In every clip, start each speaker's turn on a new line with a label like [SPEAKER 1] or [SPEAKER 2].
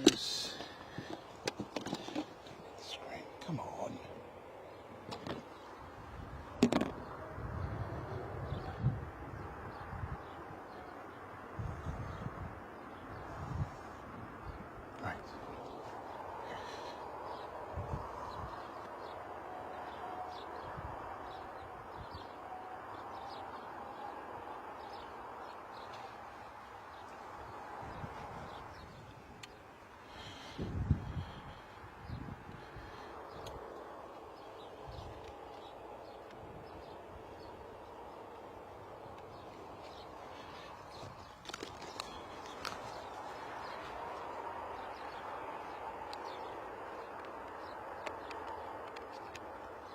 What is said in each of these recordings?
[SPEAKER 1] goes. Screen, come on. Right.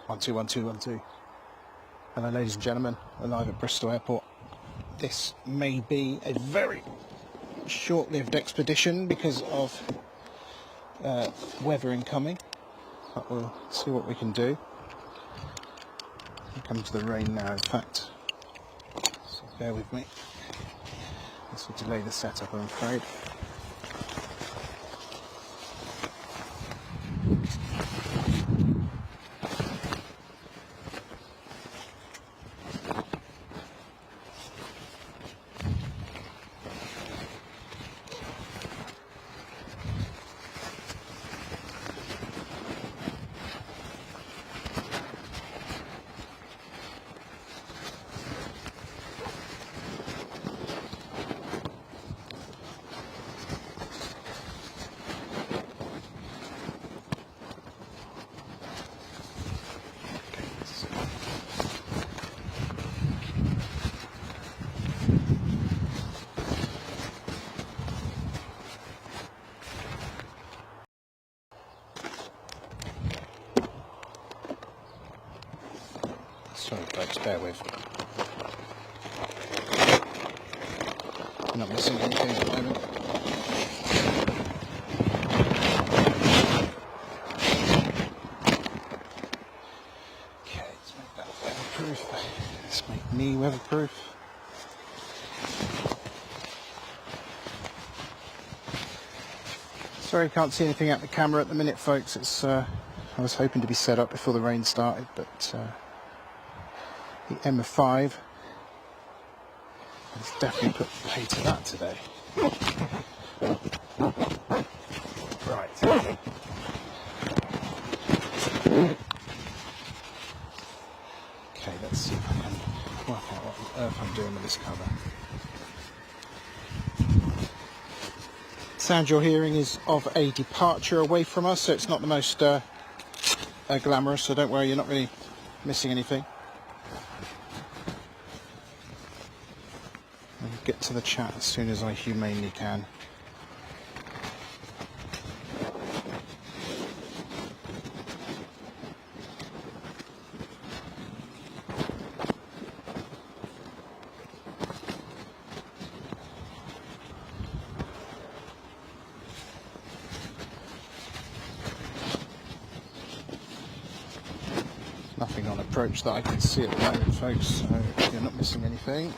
[SPEAKER 1] One, two, one, two, one, two. Hello, ladies and gentlemen, alive at Bristol Airport. This may be a very short-lived expedition because of weather incoming, but we'll see what we can do. Here comes the rain now, in fact, so bear with me. This will delay the setup, I'm afraid. Sorry folks, bear with. I'm not missing anything at the moment. Okay, let's make that weatherproof. Let's make me weatherproof. Sorry, can't see anything out the camera at the minute, folks. It's I was hoping to be set up before the rain started, but the M5 has definitely put pay to that today. Right. Okay, let's see if I can work out what on earth I'm doing with this cover. The sound you're hearing is of a departure away from us, so it's not the most glamorous, so don't worry, you're not really missing anything. I'll get to the chat as soon as I humanely can. Nothing on approach that I can see at the moment, folks, so you're not missing anything.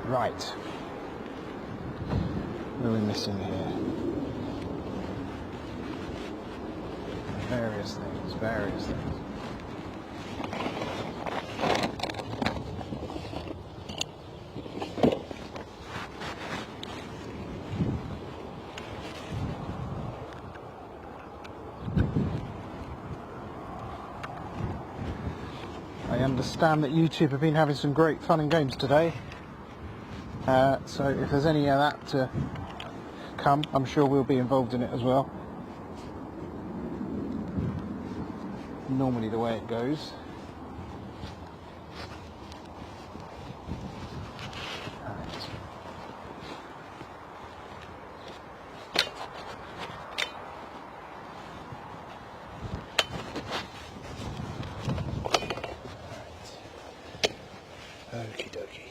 [SPEAKER 1] Right. What are we missing here? Various things, various things. understand that YouTube have been having some great fun and games today. So if there's any of that to come, I'm sure we'll be involved in it as well. Normally the way it goes. Okie dokie.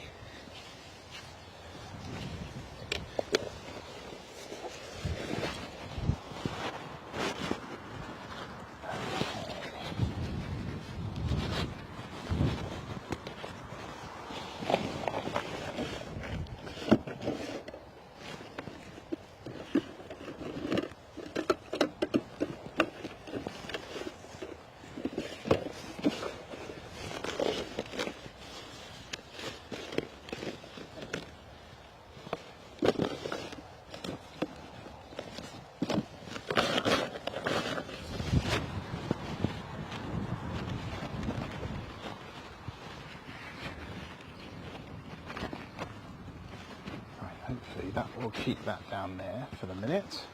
[SPEAKER 1] Hopefully that will keep that down there for the minute.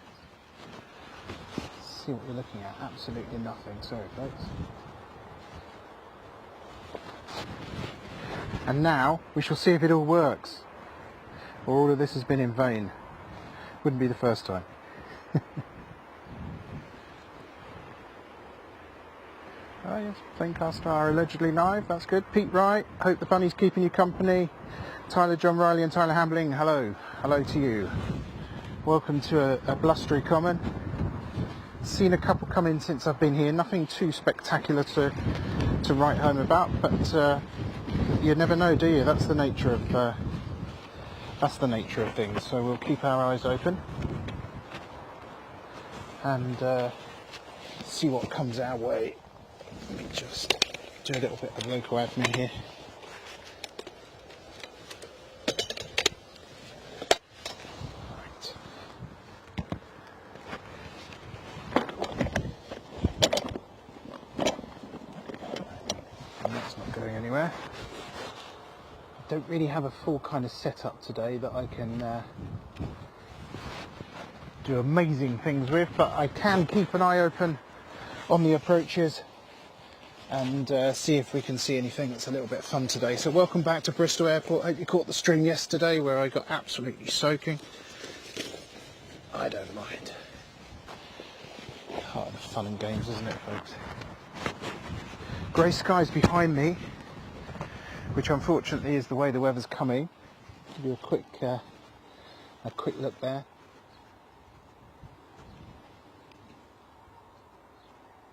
[SPEAKER 1] See what we're looking at. Absolutely nothing. Sorry, folks. And now we shall see if it all works, or all of this has been in vain. Wouldn't be the first time. Oh yes, Planecast are allegedly live. That's good. Pete Wright. Hope the bunny's keeping you company. Tyler, John Riley and Tyler Hambling, hello. Hello to you. Welcome to a blustery common. Seen a couple come in since I've been here. Nothing too spectacular to write home about, but you never know, do you? That's the nature of things. So we'll keep our eyes open and see what comes our way. Let me just do a little bit of local admin here. I don't really have a full kind of setup today that I can do amazing things with, but I can keep an eye open on the approaches and see if we can see anything that's a little bit fun today. So welcome back to Bristol Airport. Hope you caught the stream yesterday where I got absolutely soaking. I don't mind. Part of the fun and games, isn't it, folks? Grey skies behind me, which unfortunately is the way the weather's coming. Give you a quick look there.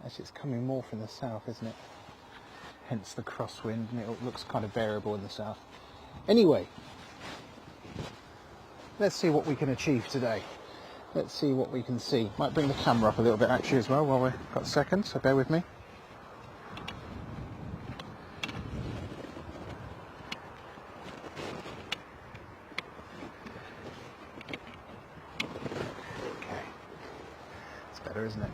[SPEAKER 1] Actually, it's coming more from the south, isn't it? Hence the crosswind, and it looks kind of variable in the south. Anyway, let's see what we can achieve today. Let's see what we can see. Might bring the camera up a little bit actually as well while we've got a second, so bear with me. Isn't it?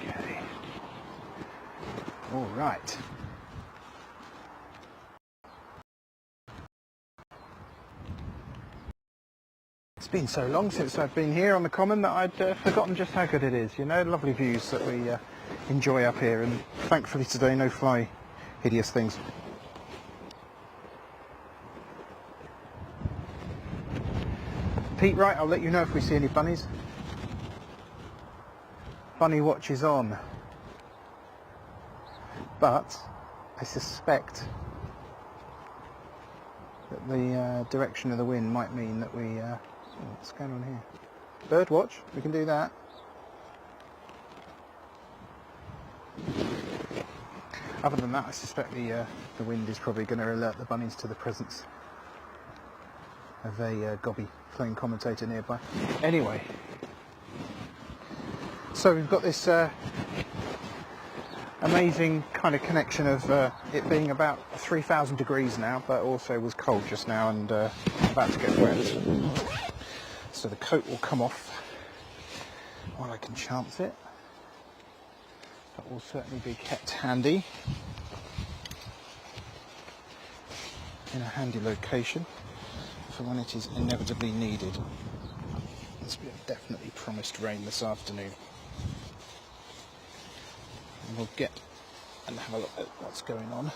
[SPEAKER 1] Okay. All right. It's been so long since I've been here on the common that I'd forgotten just how good it is. You know, lovely views that we enjoy up here, and thankfully today no fly hideous things. Pete Wright, I'll let you know if we see any bunnies. Bunny watch is on, but I suspect that the direction of the wind might mean that we what's going on here? Bird watch, we can do that. Other than that, I suspect the wind is probably going to alert the bunnies to the presence of a gobby plane commentator nearby. Anyway, so we've got this amazing kind of connection of it being about 3,000 degrees now, but also was cold just now and about to get wet. So the coat will come off while I can chance it. That will certainly be kept handy, in a handy location for when it is inevitably needed. As we have definitely promised rain this afternoon. And we'll get and have a look at what's going on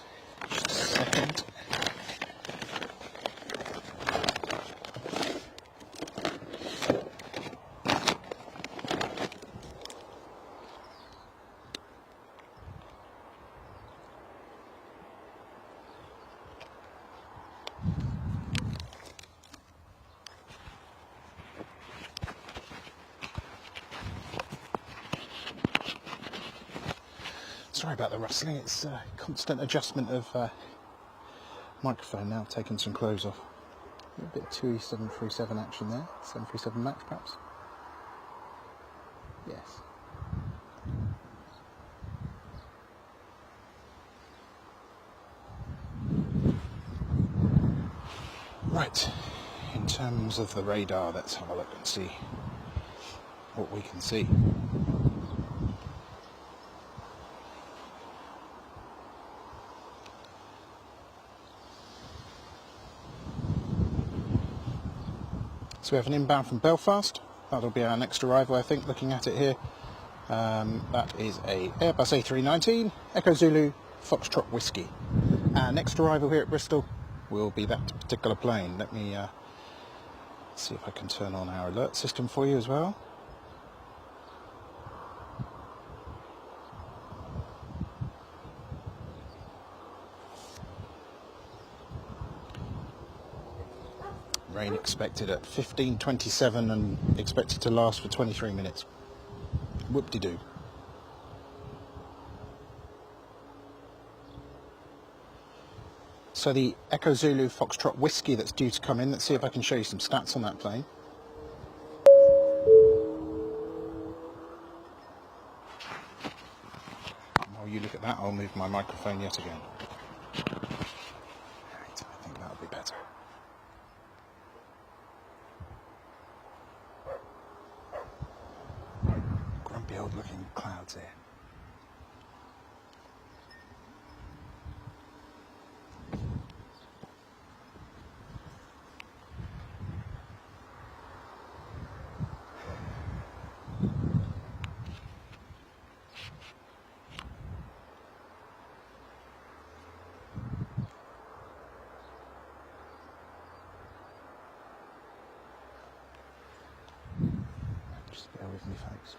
[SPEAKER 1] in just a second. Sorry about the rustling, it's constant adjustment of microphone now, taking some clothes off. A bit of 737 action there, 737 MAX perhaps. Yes. Right, in terms of the radar, let's have a look and see what we can see. So we have an inbound from Belfast. That'll be our next arrival, I think, looking at it here. That is a Airbus A319, Echo Zulu, Foxtrot Whiskey. Our next arrival here at Bristol will be that particular plane. Let me see if I can turn on our alert system for you as well. Rain expected at 15:27 and expected to last for 23 minutes. Whoop-de-doo. So the Echo Zulu Foxtrot Whiskey that's due to come in, let's see if I can show you some stats on that plane. While you look at that, I'll move my microphone yet again. Right, I think that'll be better. Grumpy old looking clouds here. Just bear with me, folks.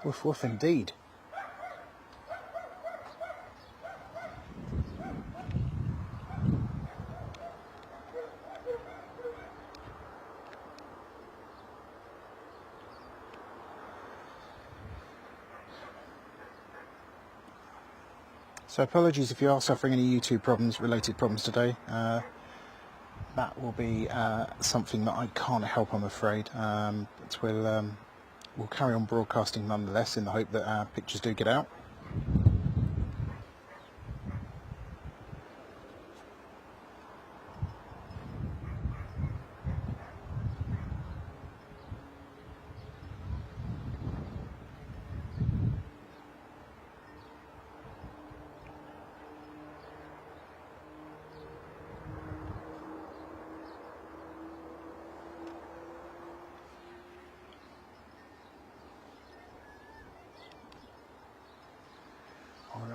[SPEAKER 1] Woof woof indeed. So apologies if you are suffering any YouTube related problems today. That will be something that I can't help, I'm afraid. But we'll carry on broadcasting nonetheless in the hope that our pictures do get out.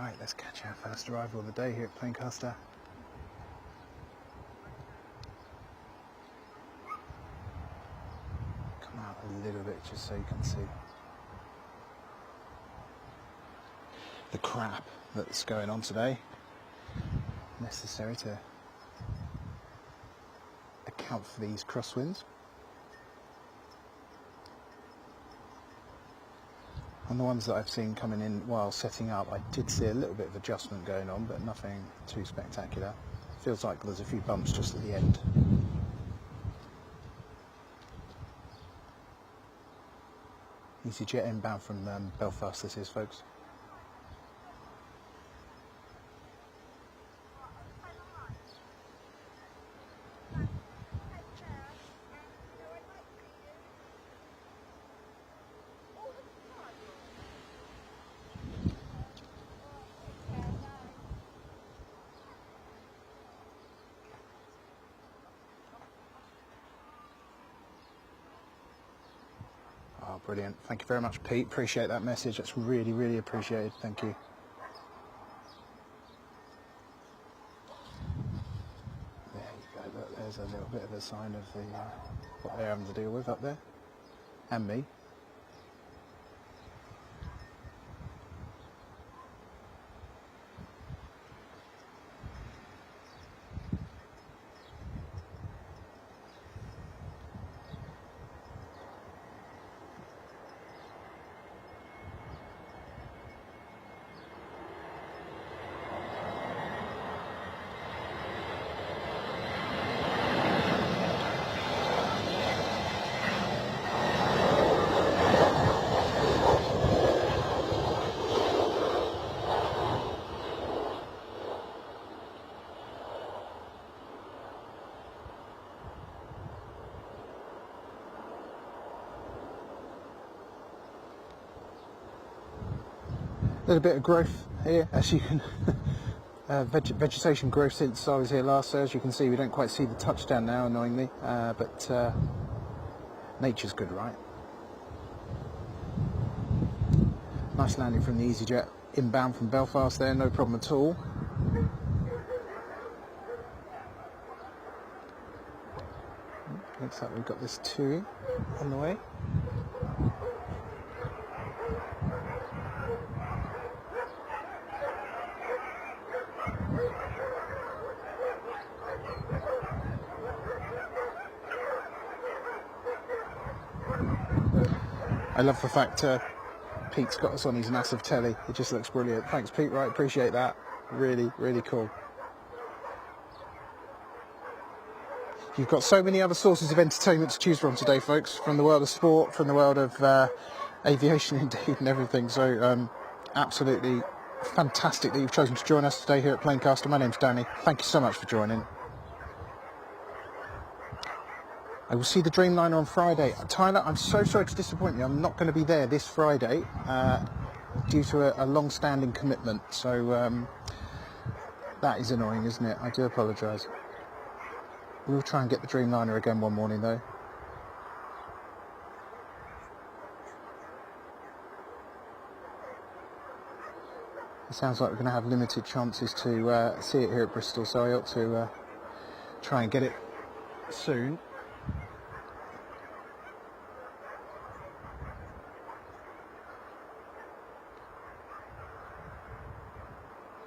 [SPEAKER 1] Right, let's catch our first arrival of the day here at Planecaster. Come out a little bit just so you can see the crap that's going on today. Necessary to account for these crosswinds. On the ones that I've seen coming in while setting up, I did see a little bit of adjustment going on, but nothing too spectacular. Feels like there's a few bumps just at the end. EasyJet inbound from Belfast this is, folks. Oh, brilliant. Thank you very much, Pete. Appreciate that message. That's really, really appreciated. Thank you. There you go. Look, there's a little bit of a sign of the what they're having to deal with up there. And me. A little bit of growth here, as you can, vegetation growth since I was here last, so as you can see we don't quite see the touchdown now, annoyingly, but nature's good, right? Nice landing from the EasyJet inbound from Belfast there, no problem at all. Looks like we've got this too on the way. I love the fact Pete's got us on his massive telly. It just looks brilliant. Thanks, Pete. Right, appreciate that. Really, really cool. You've got so many other sources of entertainment to choose from today, folks. From the world of sport, from the world of aviation, indeed, and everything. So, absolutely fantastic that you've chosen to join us today here at Planecaster. My name's Danny. Thank you so much for joining. I will see the Dreamliner on Friday. Tyler, I'm so sorry to disappoint you. I'm not going to be there this Friday due to a long-standing commitment. So that is annoying, isn't it? I do apologise. We'll try and get the Dreamliner again one morning, though. It sounds like we're going to have limited chances to see it here at Bristol, so I ought to try and get it soon.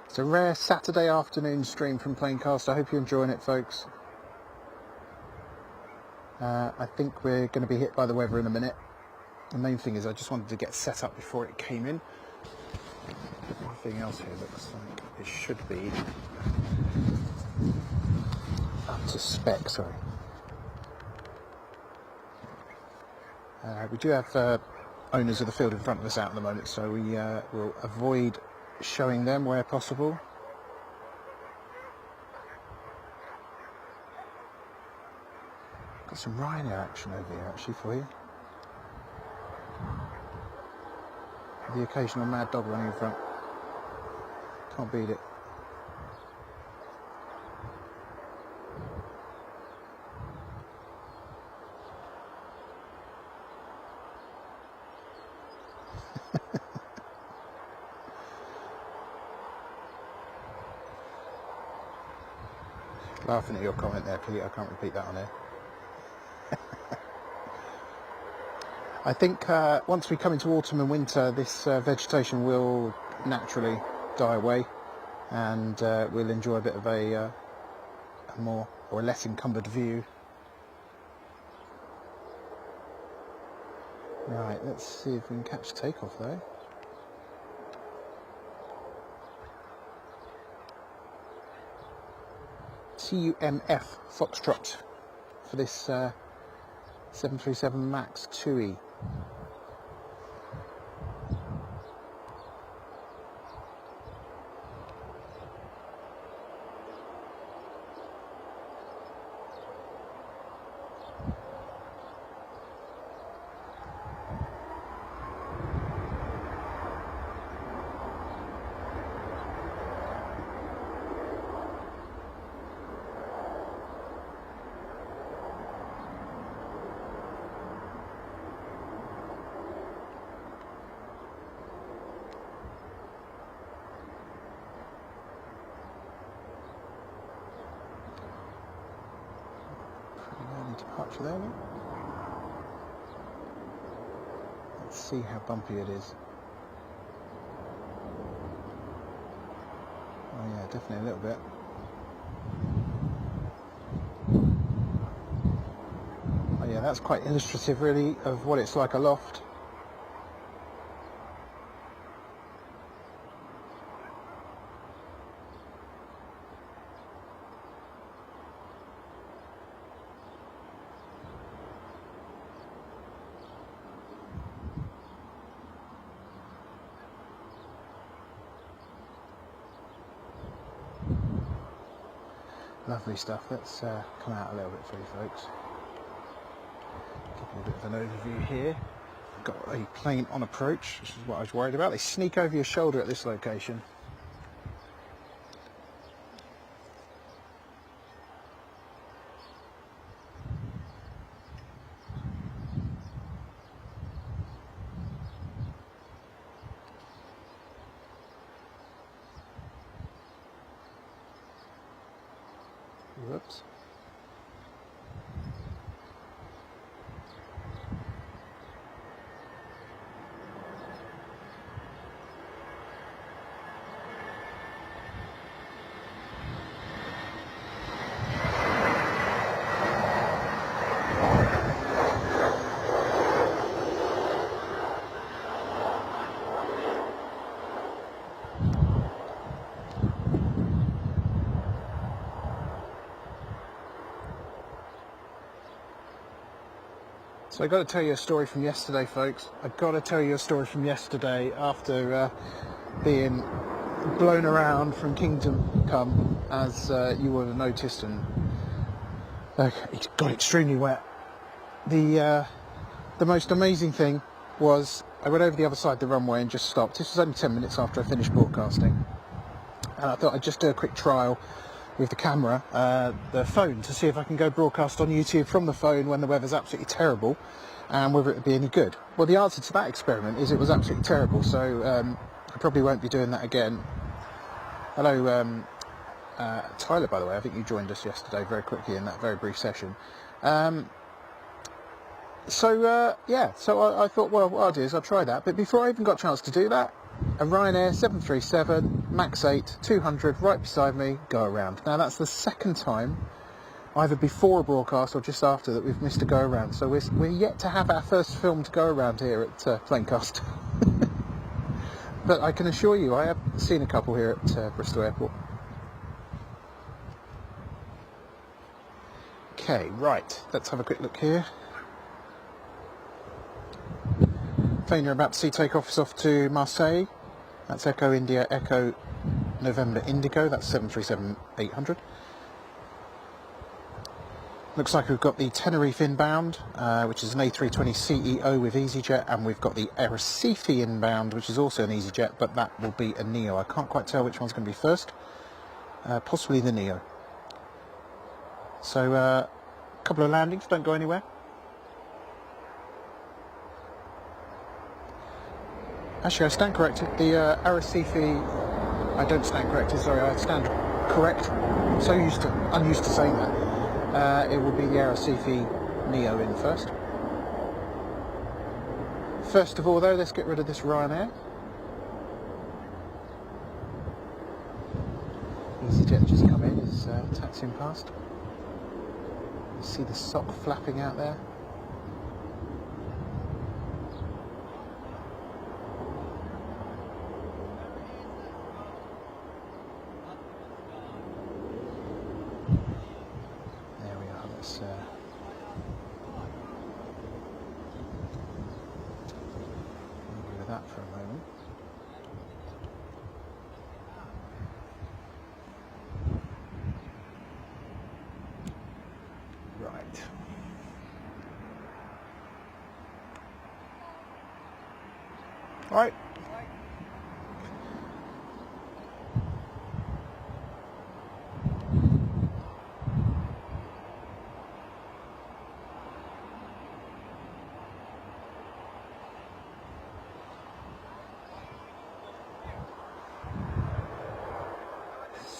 [SPEAKER 1] It's a rare Saturday afternoon stream from Planecaster. I hope you're enjoying it, folks. I think we're going to be hit by the weather in a minute. The main thing is I just wanted to get set up before it came in. Everything else here looks like it should be up to spec, sorry. We do have owners of the field in front of us out at the moment, so we will avoid showing them where possible. Got some Ryanair action over here actually for you. The occasional mad dog running in front. Can't beat it. Laughing at your comment there, Pete. I can't repeat that on air. I think once we come into autumn and winter, this vegetation will naturally die away, and we'll enjoy a bit of a more or a less encumbered view. Right, let's see if we can catch takeoff though. CUMF Foxtrot for this 737 MAX 2E. Departure there then. Let's see how bumpy it is. Oh yeah, definitely a little bit. Oh yeah, that's quite illustrative really of what it's like aloft. Lovely stuff. Let's come out a little bit for you folks. Give you a bit of an overview here. We've got a plane on approach, which is what I was worried about. They sneak over your shoulder at this location. Whoops. So I've got to tell you a story from yesterday, folks. I've got to tell you a story from yesterday after being blown around from Kingdom Come, as you would have noticed, and it got extremely wet. The most amazing thing was I went over the other side of the runway and just stopped. This was only 10 minutes after I finished broadcasting, and I thought I'd just do a quick trial with the camera, the phone, to see if I can go broadcast on YouTube from the phone when the weather's absolutely terrible, and whether it would be any good. Well, the answer to that experiment is it was absolutely terrible, so I probably won't be doing that again. Hello, Tyler, by the way. I think you joined us yesterday very quickly in that very brief session. Yeah, so I thought, well, what I'll do is I'll try that. But before I even got a chance to do that, a Ryanair 737 MAX 8 200 right beside me, go around. Now that's the second time, either before a broadcast or just after, that we've missed a go around. So we're yet to have our first filmed go around here at Planecast. But I can assure you, I have seen a couple here at Bristol Airport. Okay, right, let's have a quick look here. Plane you're about to see take off is off to Marseille. That's Echo India, Echo November Indigo. That's 737-800. Looks like we've got the Tenerife inbound, which is an A320 CEO with EasyJet, and we've got the Arrecife inbound, which is also an EasyJet, but that will be a Neo. I can't quite tell which one's going to be first. Possibly the Neo. So, a couple of landings, don't go anywhere. Actually, I stand corrected. The Arrecife, I don't stand corrected, sorry, I stand correct. I'm so unused to saying that. It will be the Arrecife Neo in first. First of all, though, let's get rid of this Ryanair. EasyJet just come in, is taxiing past. You see the sock flapping out there. There we are. Let's move with that for a moment. Right. All right.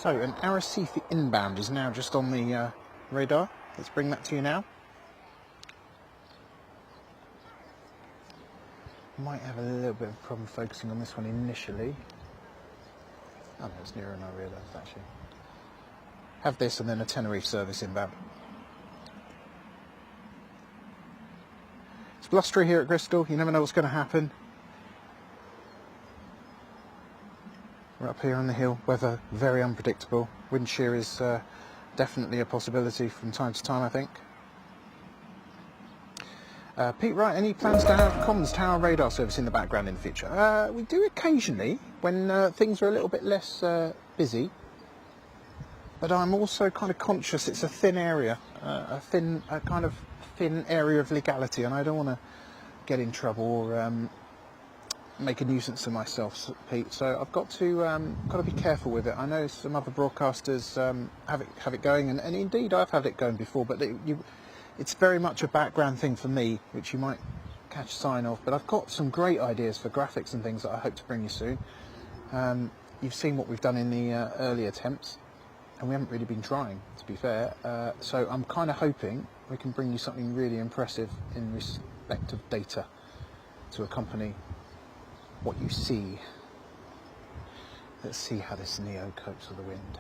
[SPEAKER 1] So, an Arrecife inbound is now just on the radar. Let's bring that to you now. Might have a little bit of a problem focusing on this one initially. Oh no, it's nearer than I realised actually. Have this and then a Tenerife service inbound. It's blustery here at Bristol, you never know what's going to happen. We're up here on the hill, weather very unpredictable. Wind shear is definitely a possibility from time to time, I think. Pete Wright, any plans to have comms tower radar service in the background in the future? We do occasionally when things are a little bit less busy, but I'm also kind of conscious it's a thin area, a kind of thin area of legality, and I don't want to get in trouble or make a nuisance of myself, Pete. So I've got to be careful with it. I know some other broadcasters have it going, and indeed I've had it going before, but it's very much a background thing for me, which you might catch a sign of. But I've got some great ideas for graphics and things that I hope to bring you soon. You've seen what we've done in the early attempts, and we haven't really been trying, to be fair. So I'm kind of hoping we can bring you something really impressive in respect of data to accompany what you see. Let's see how this Neo copes with the wind.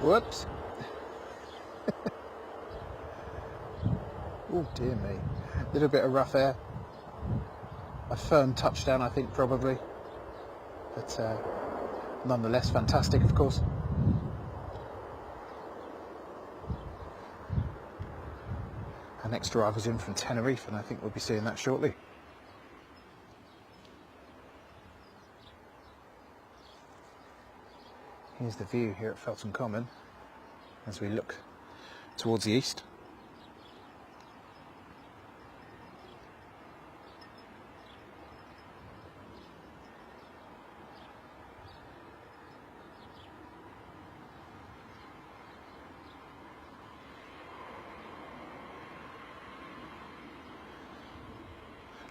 [SPEAKER 1] Whoops. Oh dear me. A little bit of rough air. A firm touchdown, I think, probably. But nonetheless, fantastic, of course. Our next driver's in from Tenerife, and I think we'll be seeing that shortly. Here's the view here at Felton Common as we look towards the east.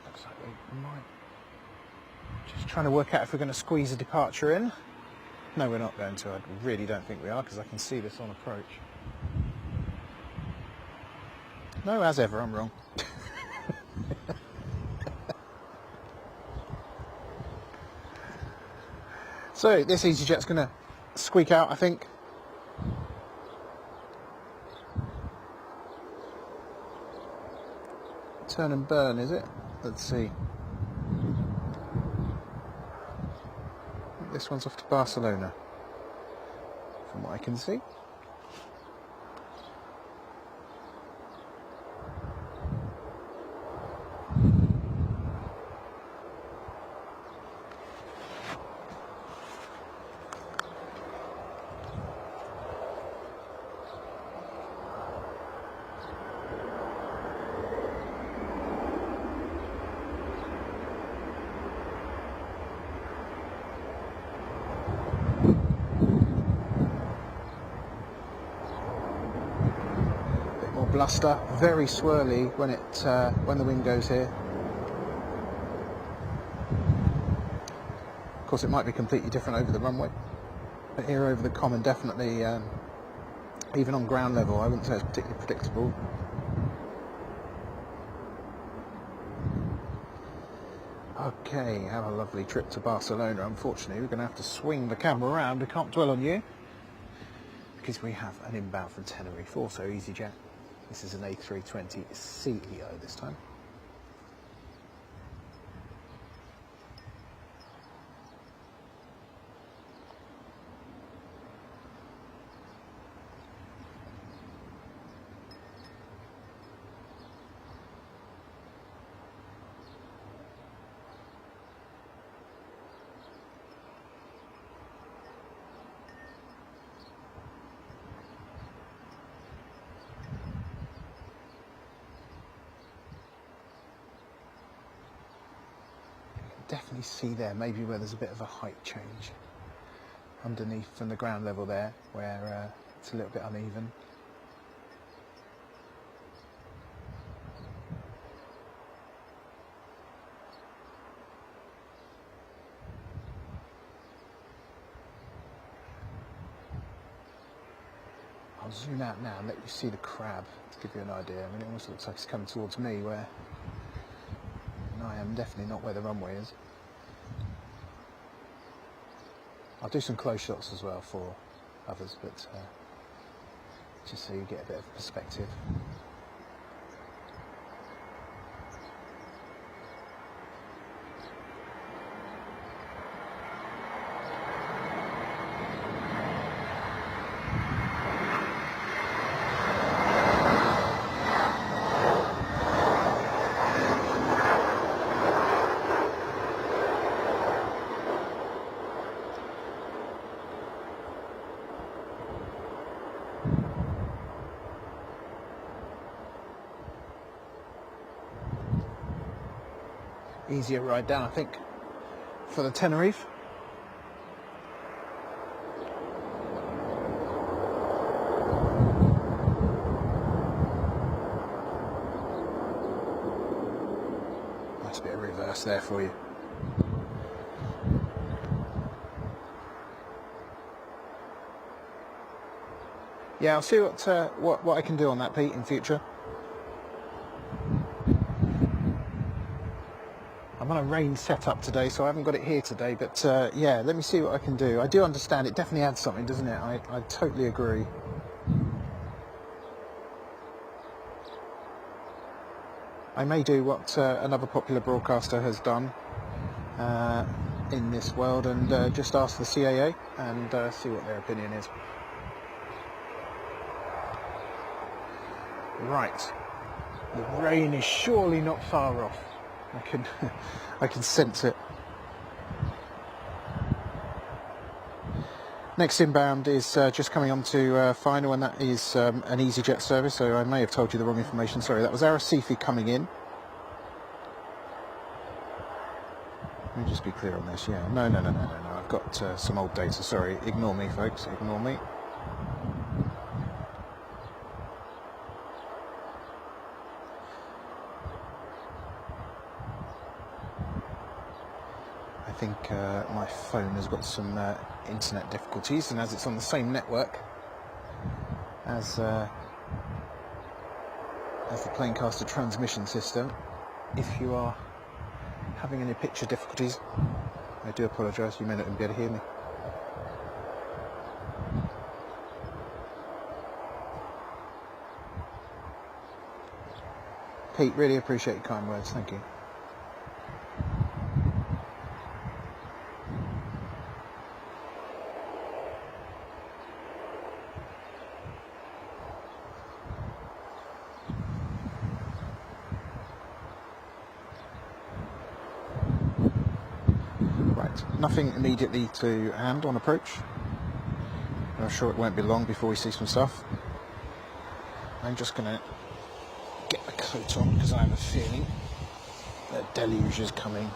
[SPEAKER 1] Looks like we might. Just trying to work out if we're going to squeeze a departure in. No, we're not going to. I really don't think we are, because I can see this on approach. No, as ever, I'm wrong. So, this EasyJet's going to squeak out, I think. Turn and burn, is it? Let's see. this one's off to Barcelona, from what I can see. Bluster, very swirly when the wind goes here. Of course, it might be completely different over the runway, but here over the common, definitely, even on ground level, I wouldn't say it's particularly predictable. Okay, have a lovely trip to Barcelona. Unfortunately, we're going to have to swing the camera around. We can't dwell on you because we have an inbound from Tenerife, also EasyJet. This is an A320 CEO this time. Definitely see there, maybe where there's a bit of a height change underneath from the ground level there, where it's a little bit uneven. I'll zoom out now and let you see the crab to give you an idea. I mean, it almost looks like it's coming towards me, where I am definitely not where the runway is. I'll do some close shots as well for others, but just so you get a bit of perspective. Easier ride down, I think, for the Tenerife. Nice bit of reverse there for you. Yeah, I'll see what I can do on that, Pete, in future. I'm on a rain setup today, so I haven't got it here today, but yeah, let me see what I can do. I do understand it definitely adds something, doesn't it? I totally agree. I may do what another popular broadcaster has done in this world and just ask the CAA and see what their opinion is. Right, the rain is surely not far off. I can sense it. Next inbound is just coming on to final, and that is an EasyJet service, so I may have told you the wrong information. Sorry, that was Arrecife coming in. Let me just be clear on this. Yeah, no. I've got some old data. Sorry, ignore me, folks. Ignore me. I think my phone has got some internet difficulties, and as it's on the same network as the Planecaster transmission system, if you are having any picture difficulties, I do apologise, you may not even be able to hear me. Pete, really appreciate your kind words, thank you. Right, nothing immediately to hand on approach. I'm sure it won't be long before we see some stuff. I'm just going to get the coat on because I have a feeling that deluge is coming.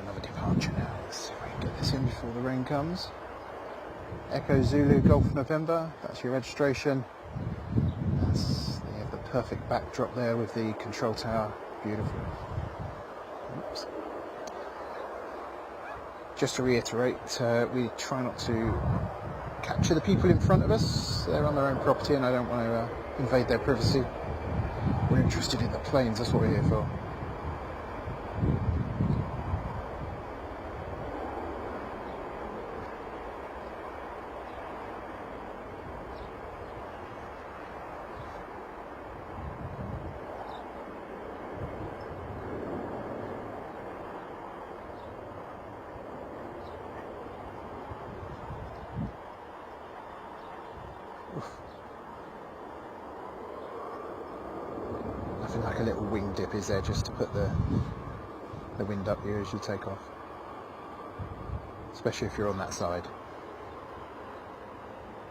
[SPEAKER 1] Another departure now. Let's see if we can get this in before the rain comes. Echo Zulu Golf November, that's your registration. That's the perfect backdrop there with the control tower. Beautiful. Oops. Just to reiterate, we try not to capture the people in front of us. They're on their own property and I don't want to invade their privacy. We're interested in the planes, that's what we're here for. Nothing like a little wing dip, is there, just to put the wind up you as you take off, especially if you're on that side,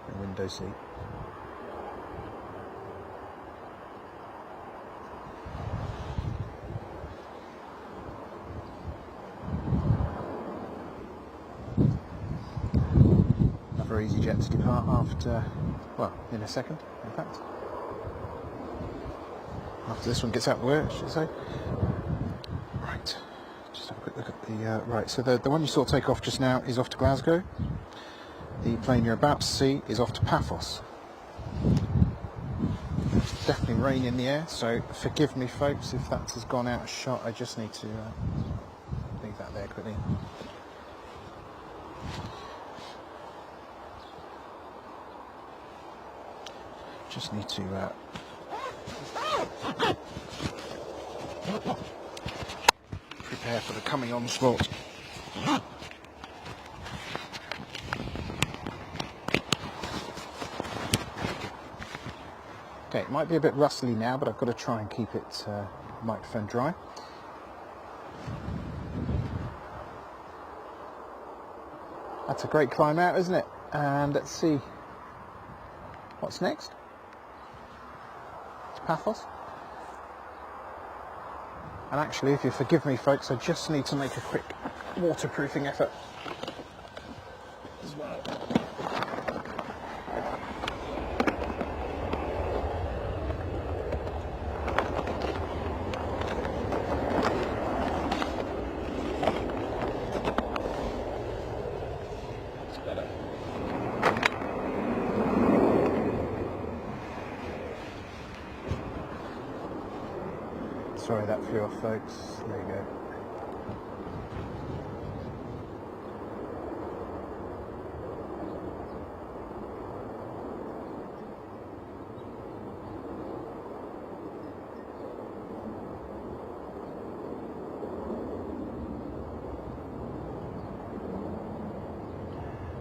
[SPEAKER 1] the window seat. Another EasyJet to depart after, well, in a second, in fact. After this one gets out of the way, I should say. Right, just have a quick look at the... right, so the one you saw take off just now is off to Glasgow. The plane you're about to see is off to Paphos. There's definitely rain in the air, so forgive me folks if that has gone out of shot. I just need to leave that there quickly. Just need to prepare for the coming onslaught. Okay, it might be a bit rustly now, but I've got to try and keep it microphone dry. That's a great climb out, isn't it? And let's see what's next. It's Paphos. And actually, if you forgive me folks, I just need to make a quick waterproofing effort as well. It's better. Sorry that flew off folks, there you go.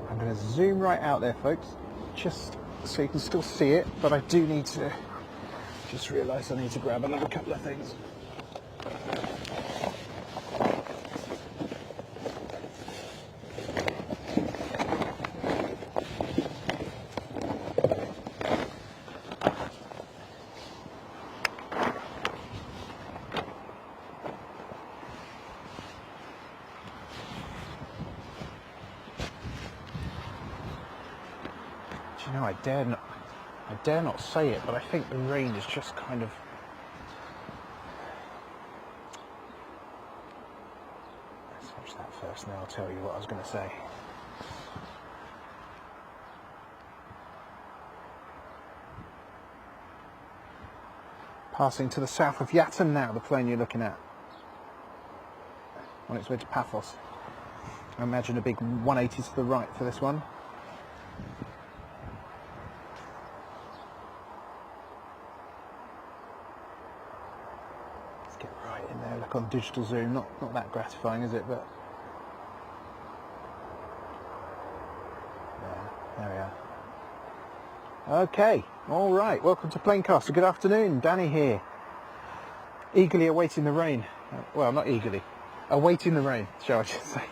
[SPEAKER 1] I'm going to zoom right out there folks, just so you can still see it, but I do need to just realise I need to grab another couple of things. Do you know, I dare not say it, but I think the rain is just kind of... Let's watch that first, and then I'll tell you what I was going to say. Passing to the south of Yatton now, the plane you're looking at. On its way to Paphos. I imagine a big 180 to the right for this one. Get right in there, like on digital zoom. Not that gratifying, is it? But there we are. Okay, all right. Welcome to Planecaster. Good afternoon, Danny here. Eagerly awaiting the rain. Well, not eagerly. Awaiting the rain, shall I just say.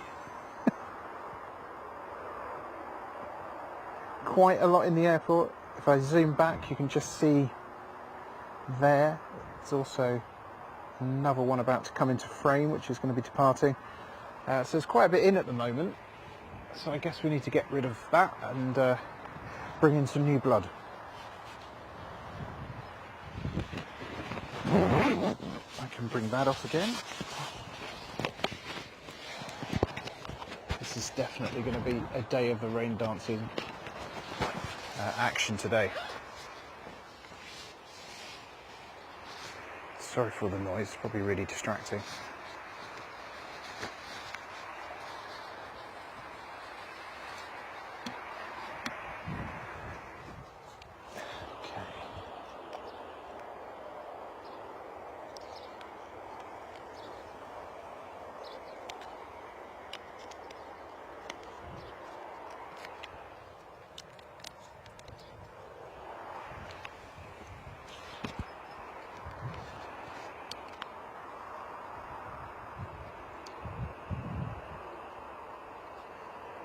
[SPEAKER 1] Quite a lot in the airport. If I zoom back, you can just see there. There's also another one about to come into frame, which is going to be departing. So there's quite a bit in at the moment. So I guess we need to get rid of that and bring in some new blood. I can bring that off again. This is definitely going to be a day of the rain dancing action today. Sorry for the noise, it's probably really distracting.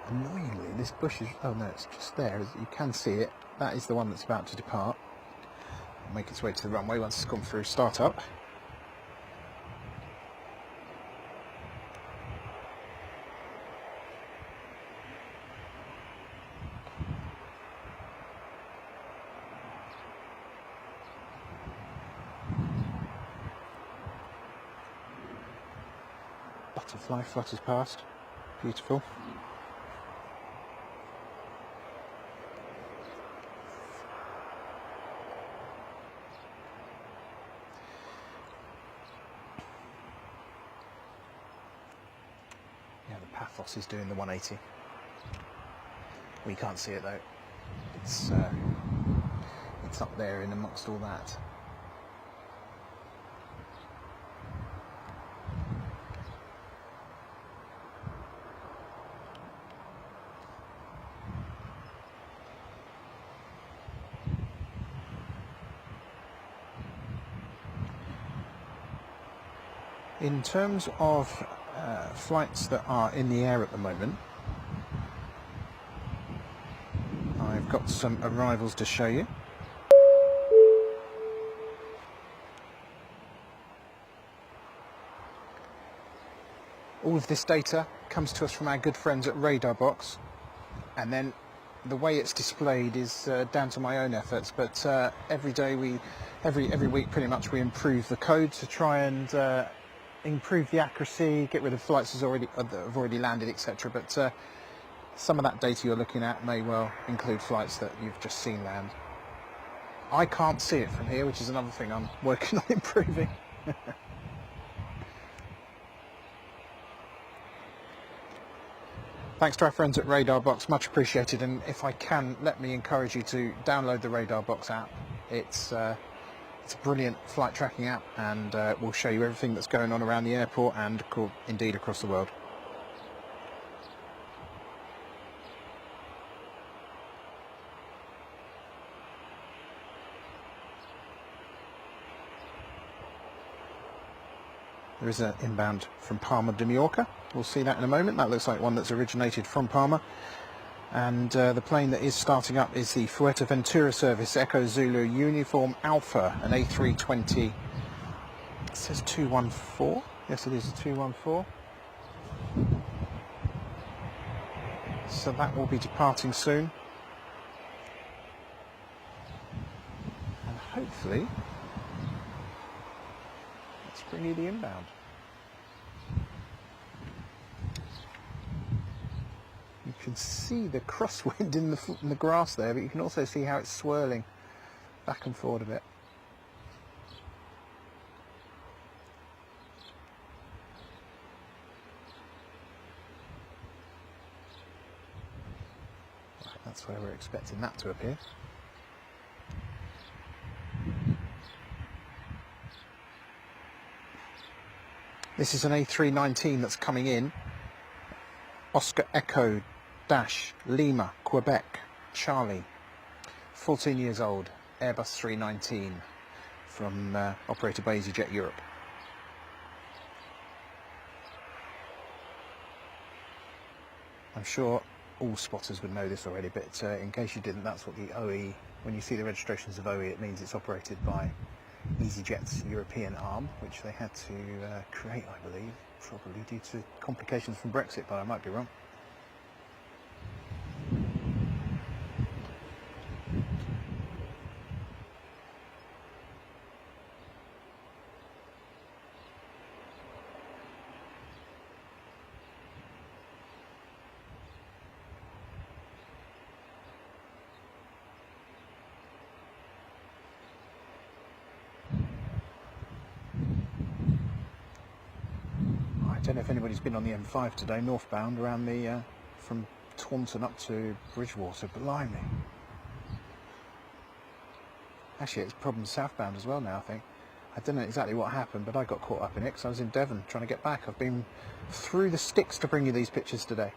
[SPEAKER 1] Annoyingly, this bush is... oh no, it's just there. You can see it. That is the one that's about to depart. Make its way to the runway once it's gone through start-up. Butterfly flutters past. Beautiful. Yeah, the Pathos is doing the 180. We can't see it though. It's up there in amongst all that. In terms of flights that are in the air at the moment, I've got some arrivals to show you. All of this data comes to us from our good friends at Radar Box, and then the way it's displayed is down to my own efforts, but every week pretty much we improve the code to try and improve the accuracy, get rid of flights that have already landed, etc. But some of that data you're looking at may well include flights that you've just seen land. I can't see it from here, which is another thing I'm working on improving. Thanks to our friends at Radar Box, much appreciated, and if I can, let me encourage you to download the Radar Box app. It's a brilliant flight tracking app, and will show you everything that's going on around the airport and indeed across the world. There is an inbound from Palma de Mallorca. We'll see that in a moment. That looks like one that's originated from Palma. And the plane that is starting up is the Fuerteventura service, Echo Zulu Uniform Alpha, an A320. It says 214. Yes, it is a 214. So that will be departing soon. And hopefully, let's bring you the inbound. You can see the crosswind in the grass there, but you can also see how it's swirling back and forward a bit. Right, that's where we're expecting that to appear. This is an A319 that's coming in. Oscar Echo Dash Lima, Quebec, Charlie. 14 years old, Airbus 319 from operated by EasyJet Europe. I'm sure all spotters would know this already, but in case you didn't, that's what the OE, when you see the registrations of OE, it means it's operated by EasyJet's European arm, which they had to create, I believe, probably due to complications from Brexit, but I might be wrong. I don't know if anybody's been on the M5 today, northbound, around the from Taunton up to Bridgewater. Blimey. Actually, it's a problem southbound as well now, I think. I don't know exactly what happened, but I got caught up in it because I was in Devon trying to get back. I've been through the sticks to bring you these pictures today.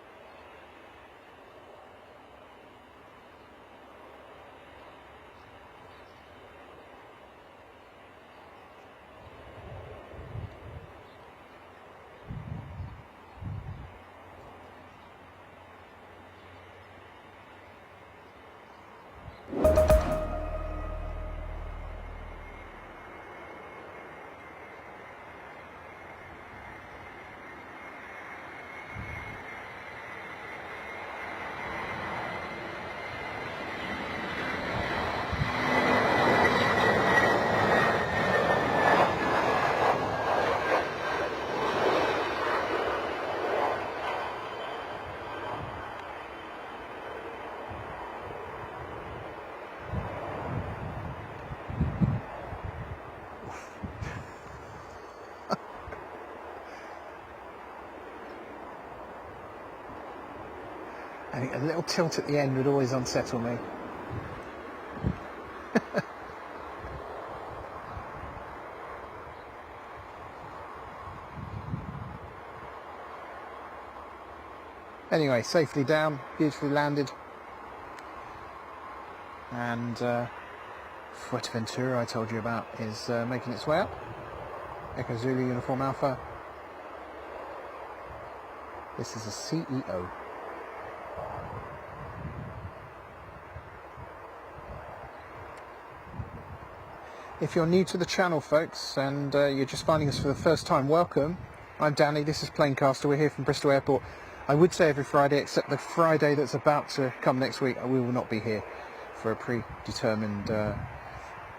[SPEAKER 1] I think a little tilt at the end would always unsettle me. Anyway, safely down, beautifully landed. And Fuerteventura, I told you about, is making its way up. Echo Zulu Uniform Alpha. This is a CEO. If you're new to the channel, folks, and you're just finding us for the first time, welcome. I'm Danny, this is Planecaster, we're here from Bristol Airport. I would say every Friday, except the Friday that's about to come next week, we will not be here for a predetermined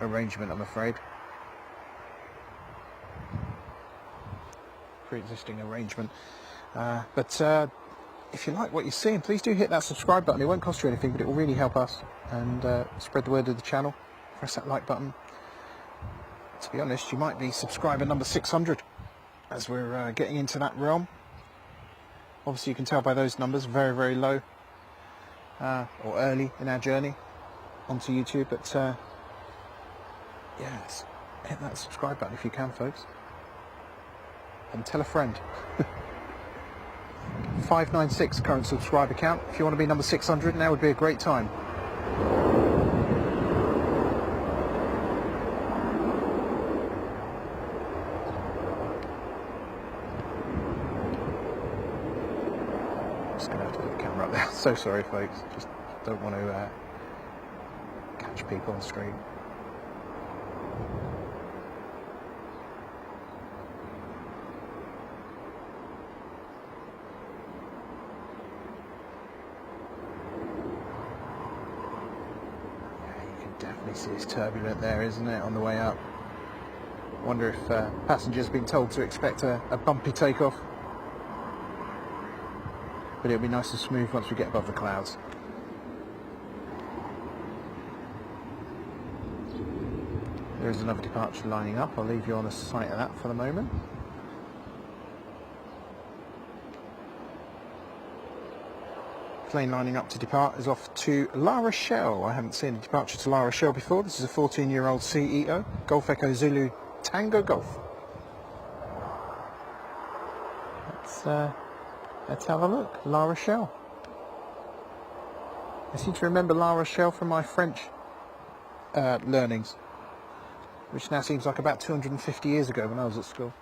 [SPEAKER 1] arrangement, I'm afraid. Pre-existing arrangement. But if you like what you're seeing, please do hit that subscribe button. It won't cost you anything, but it will really help us and spread the word of the channel. Press that like button. To be honest, you might be subscriber number 600 as we're getting into that realm. Obviously, you can tell by those numbers, very, very low or early in our journey onto YouTube. But yes, hit that subscribe button if you can, folks, and tell a friend. 596 current subscriber count. If you want to be number 600, now would be a great time. Just going to have to put the camera up there. So sorry, folks. Just don't want to catch people on the street. Yeah, you can definitely see it's turbulent there, isn't it, on the way up? Wonder if passengers have been told to expect a bumpy takeoff. But it'll be nice and smooth once we get above the clouds. There is another departure lining up. I'll leave you on the sight of that for the moment. Plane lining up to depart is off to La Rochelle. I haven't seen a departure to La Rochelle before. This is a 14-year-old CEO, Golf Echo Zulu Tango Golf. let's have a look. La Rochelle. I seem to remember La Rochelle from my French learnings, which now seems like about 250 years ago when I was at school.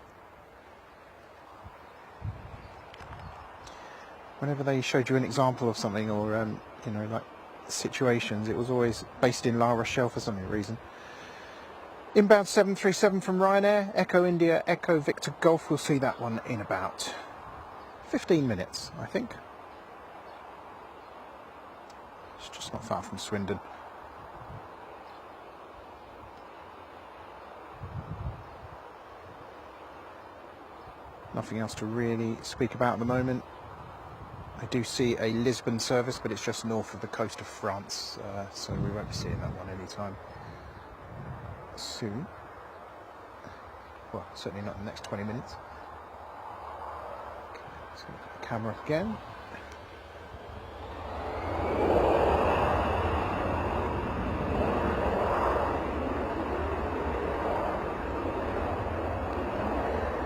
[SPEAKER 1] Whenever they showed you an example of something, or you know, like situations, it was always based in La Rochelle for some reason. Inbound 737 from Ryanair, Echo India, Echo Victor Golf. We'll see that one in about 15 minutes, I think. It's just not far from Swindon. Nothing else to really speak about at the moment. I do see a Lisbon service, but it's just north of the coast of France, so we won't be seeing that one anytime soon. Well, certainly not in the next 20 minutes. Okay, let's look at the camera again.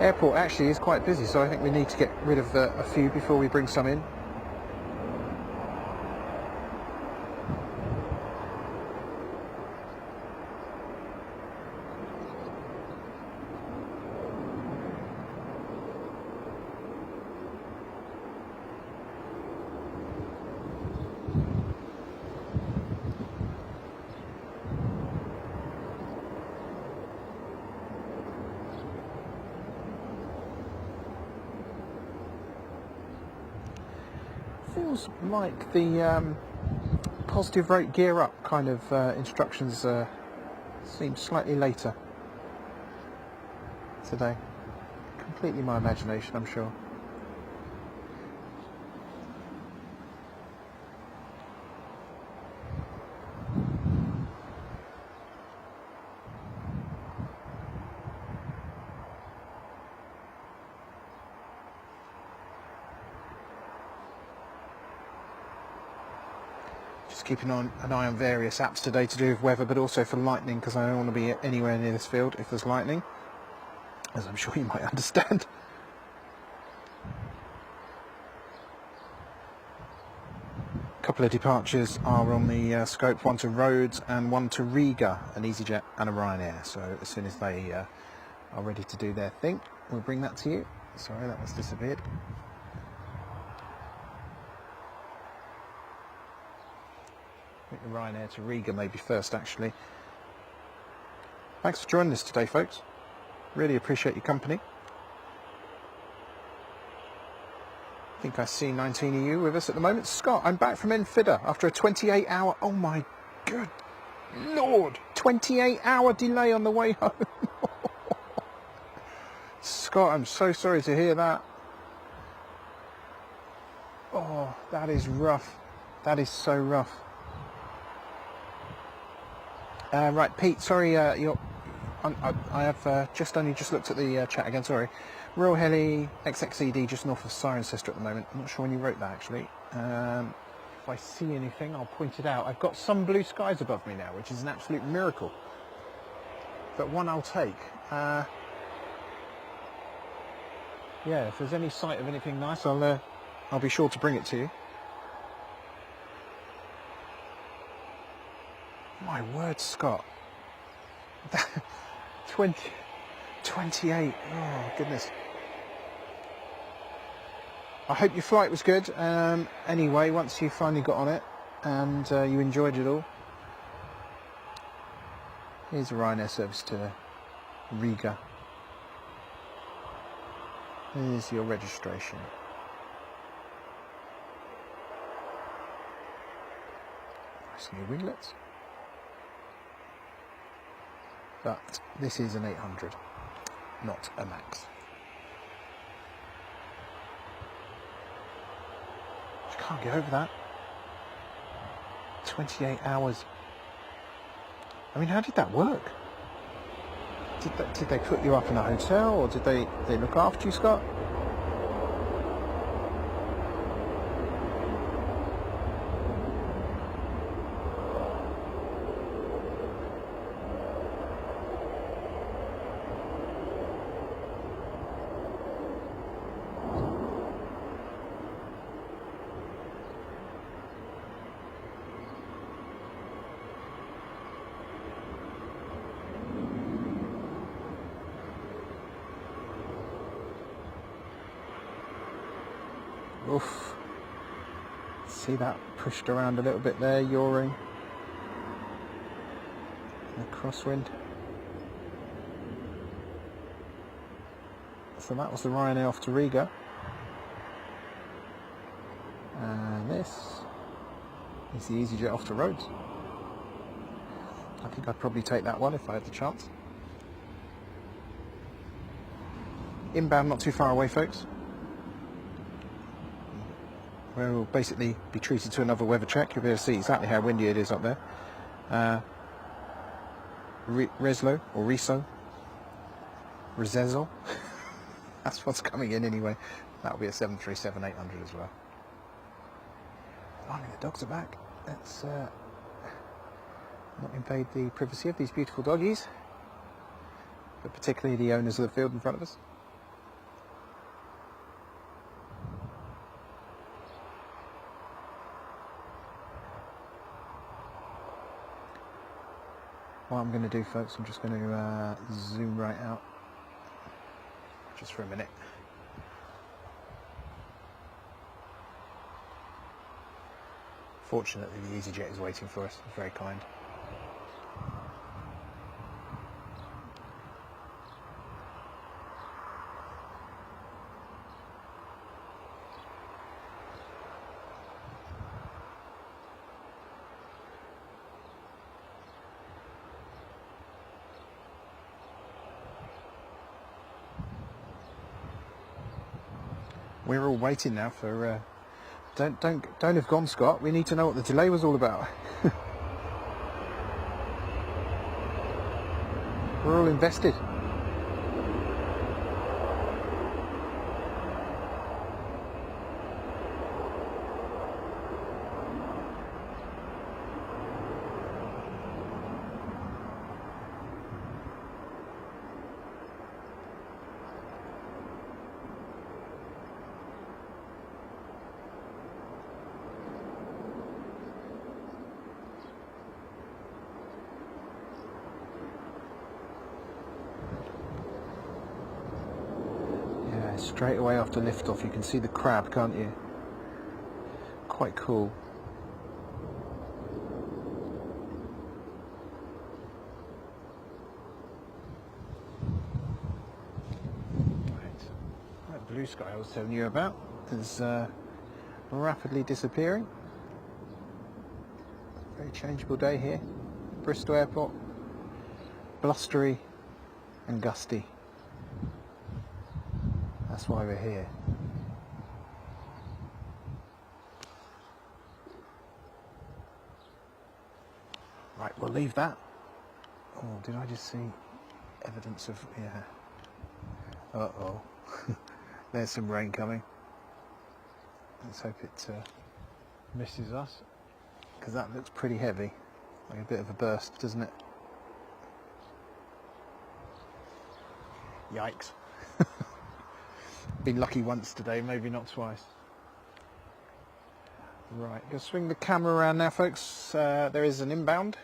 [SPEAKER 1] Airport actually is quite busy, so I think we need to get rid of a few before we bring some in. Feels like the positive rate gear up kind of instructions seem slightly later today. Completely my imagination, I'm sure. Keeping an eye on various apps today to do with weather, but also for lightning, because I don't want to be anywhere near this field if there's lightning, as I'm sure you might understand. A couple of departures are on the scope, one to Rhodes and one to Riga, an EasyJet and a Ryanair, so as soon as they are ready to do their thing, we'll bring that to you. Sorry, that was disappeared. I think the Ryanair to Riga may be first, actually. Thanks for joining us today, folks. Really appreciate your company. I think I see 19 of you with us at the moment. Scott, I'm back from Enfidda after a 28-hour... Oh my good Lord! 28-hour delay on the way home. Scott, I'm so sorry to hear that. Oh, that is rough. That is so rough. Right, Pete, sorry, I have just looked at the chat again, sorry. Royal Heli XXED just north of Cirencester at the moment. I'm not sure when you wrote that, actually. If I see anything, I'll point it out. I've got some blue skies above me now, which is an absolute miracle. But one I'll take. Yeah, if there's any sight of anything nice, I'll be sure to bring it to you. My word, Scott. 28. Oh, goodness. I hope your flight was good. Anyway, once you finally got on it and you enjoyed it all. Here's a Ryanair service to Riga. Here's your registration. Nice new winglets. But this is an 800, not a max. Just can't get over that. 28 hours. I mean, how did that work? Did they put you up in a hotel, or did they look after you, Scott? Oof. See that pushed around a little bit there, yawing. The crosswind. So that was the Ryanair off to Riga. And this is the EasyJet off to Rhodes. I think I'd probably take that one if I had the chance. Inbound not too far away, folks. Where we'll basically be treated to another weather check. You'll be able to see exactly how windy it is up there. Reslo or Riso. Rezezel. That's what's coming in anyway. That'll be a 737-800 as well. Finally, the dogs are back. Let's not invade the privacy of these beautiful doggies, but particularly the owners of the field in front of us. What I'm going to do, folks, I'm just going to zoom right out just for a minute. Fortunately, the EasyJet is waiting for us. It's very kind. We're all waiting now for. Don't have gone, Scott. We need to know what the delay was all about. We're all invested. Straight away after liftoff, you can see the crab, can't you? Quite cool. That blue sky I was telling you about is rapidly disappearing. Very changeable day here. Bristol Airport, blustery and gusty. That's why we're here. Right, we'll leave that. Oh, did I just see evidence of, yeah. Uh-oh. There's some rain coming. Let's hope it misses us, because that looks pretty heavy. Like a bit of a burst, doesn't it? Yikes. Been lucky once today, maybe not twice. Right, gonna swing the camera around now, folks. There is an inbound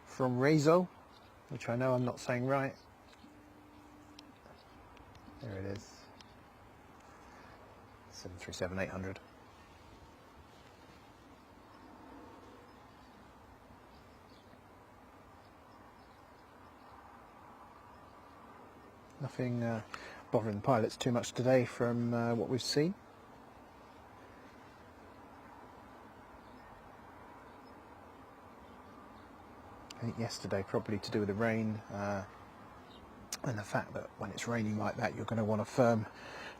[SPEAKER 1] from Rezo, which I know I'm not saying right. There it is. 737-800. Nothing bothering the pilots too much today from what we've seen. I think yesterday probably to do with the rain and the fact that when it's raining like that you're going to want a firm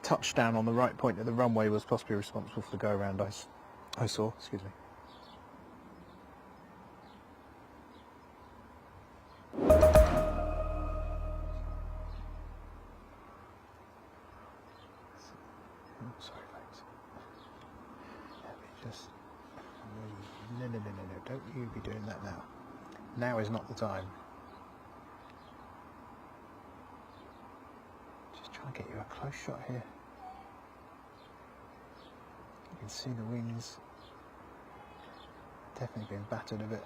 [SPEAKER 1] touchdown on the right point of the runway was possibly responsible for the go around I saw, excuse me. Sorry, folks. Let me just... No, don't you be doing that now. Now is not the time. Just try and get you a close shot here. You can see the wings. Definitely been battered a bit.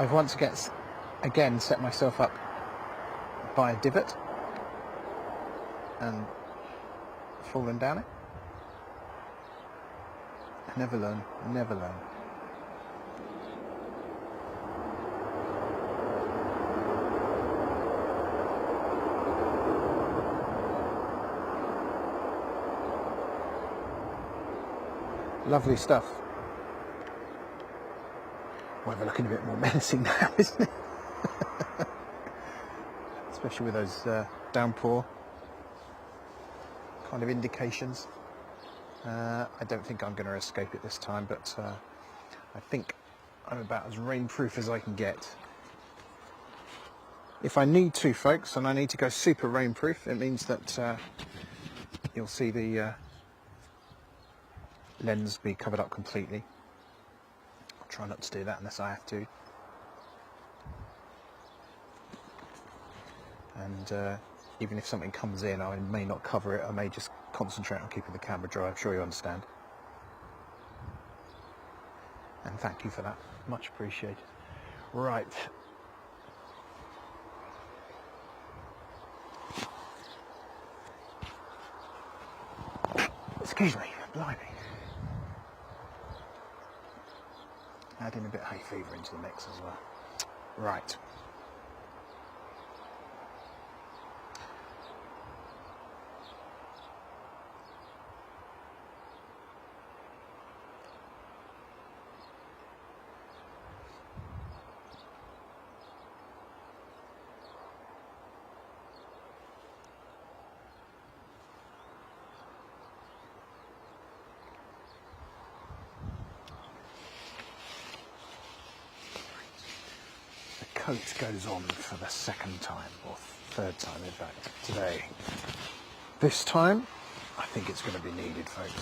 [SPEAKER 1] I've once again set myself up by a divot and fallen down it. Never learn, never learn. Lovely stuff. Weather looking a bit more menacing now, isn't it? Especially with those downpour kind of indications. I don't think I'm going to escape it this time, but I think I'm about as rainproof as I can get. If I need to, folks, and I need to go super rainproof, it means that you'll see the lens be covered up completely. I'll try not to do that unless I have to. And even if something comes in, I may not cover it. I may just concentrate on keeping the camera dry. I'm sure you understand. And thank you for that. Much appreciated. Right. Excuse me. Blimey. Adding a bit of hay fever into the mix as well. Right. Coat goes on for the second time, or third time in fact, today. This time, I think it's going to be needed, folks.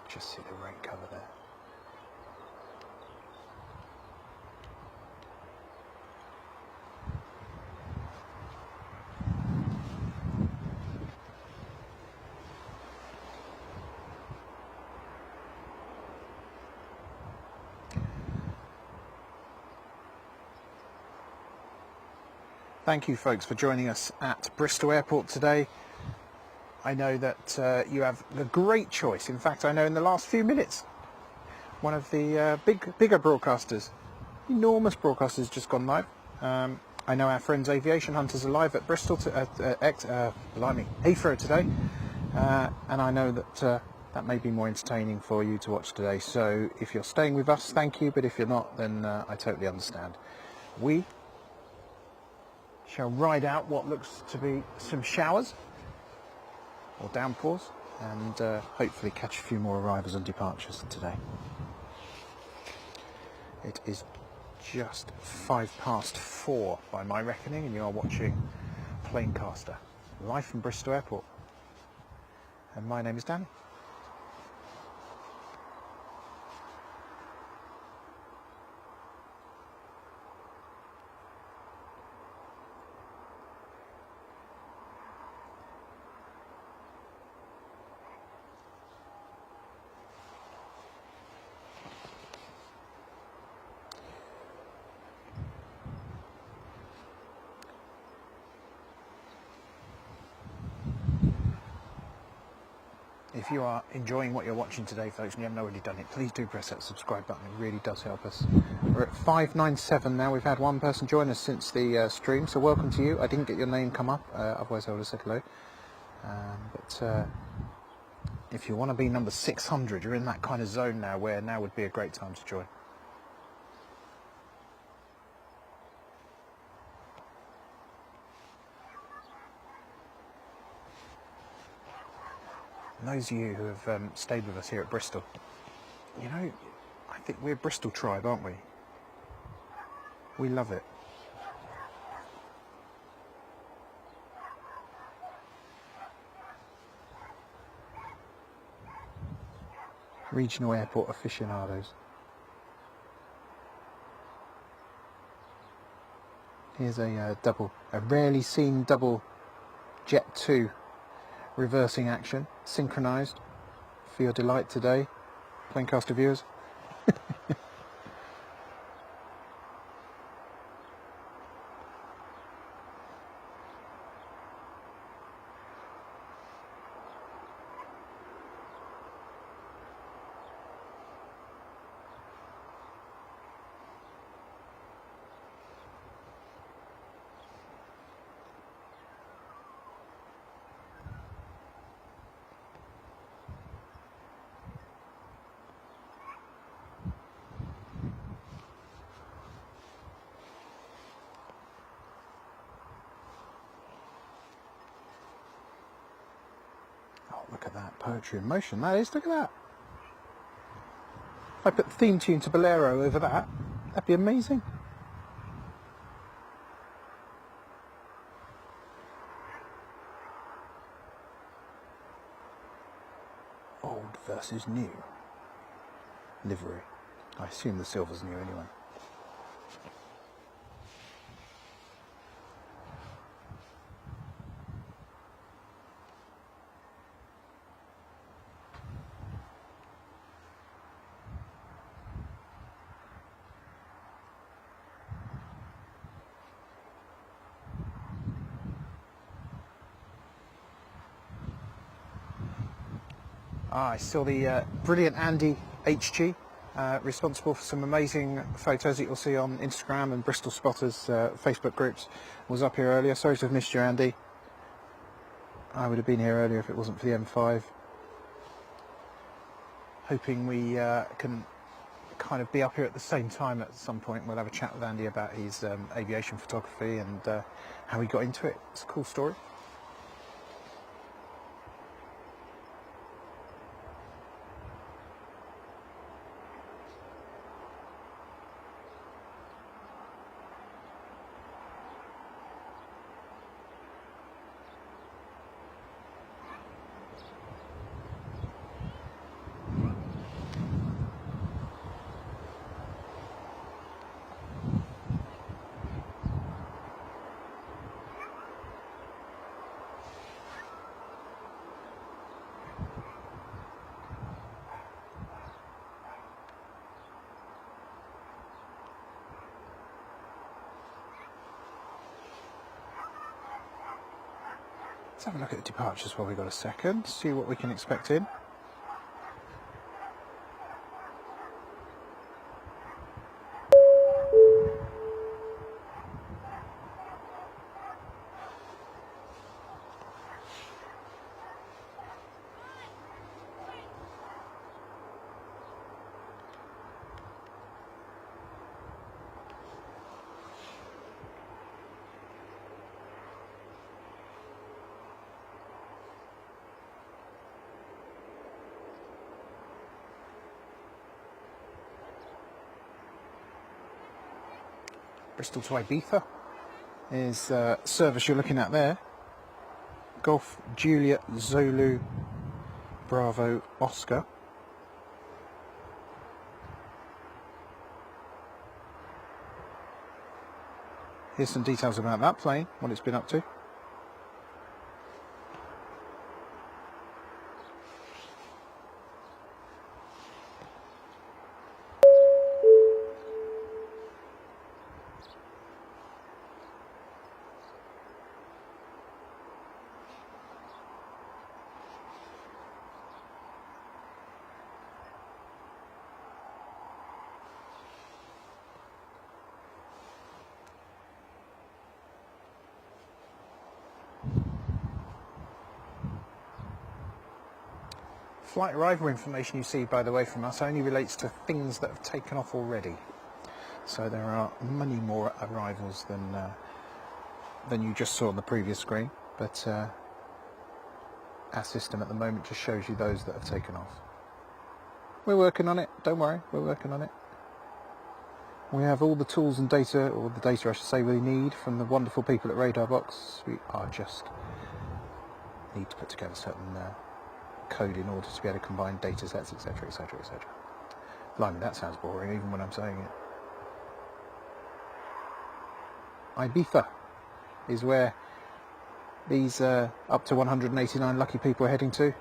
[SPEAKER 1] Just see the rain cover there. Thank you, folks, for joining us at Bristol Airport today. I know that you have a great choice. In fact, I know in the last few minutes, one of the bigger broadcasters, enormous broadcasters, just gone live. I know our friends Aviation Hunters are live at Bristol, Heathrow today, and I know that that may be more entertaining for you to watch today. So if you're staying with us, thank you, but if you're not, then I totally understand. We shall ride out what looks to be some showers or downpours, and hopefully catch a few more arrivals and departures today. It is just 4:05 by my reckoning, and you are watching Planecaster live from Bristol Airport, and my name is Danny. If you are enjoying what you're watching today, folks, and you haven't already done it, please do press that subscribe button. It really does help us. We're at 597 now. We've had one person join us since the stream, so welcome to you. I didn't get your name come up, otherwise I would have said hello. But if you want to be number 600, you're in that kind of zone now where now would be a great time to join. And those of you who have stayed with us here at Bristol, you know, I think we're a Bristol tribe, aren't we? We love it. Regional airport aficionados. Here's a rarely seen double Jet 2 reversing action, synchronised for your delight today, Planecaster viewers. Look at that, poetry in motion, that is, look at that. If I put the theme tune to Bolero over that, that'd be amazing. Old versus new. Livery. I assume the silver's new anyway. I saw the brilliant Andy HG, responsible for some amazing photos that you'll see on Instagram and Bristol Spotters Facebook groups, was up here earlier. Sorry to have missed you, Andy. I would have been here earlier if it wasn't for the M5. Hoping we can kind of be up here at the same time at some point. We'll have a chat with Andy about his aviation photography and how he got into it. It's a cool story. Let's have a look at the departures while we've got a second, see what we can expect in. Bristol to Ibiza is service you're looking at there. Golf Juliet Zulu Bravo Oscar. Here's some details about that plane, what it's been up to. Flight arrival information you see, by the way, from us only relates to things that have taken off already. So there are many more arrivals than you just saw on the previous screen, but our system at the moment just shows you those that have taken off. We're working on it, don't worry, we're working on it. We have all the tools and data, or the data I should say, we need from the wonderful people at Radar Box. We are just need to put together certain code in order to be able to combine data sets, etc, etc, etc. Blimey, that sounds boring even when I'm saying it. Ibiza is where these up to 189 lucky people are heading to.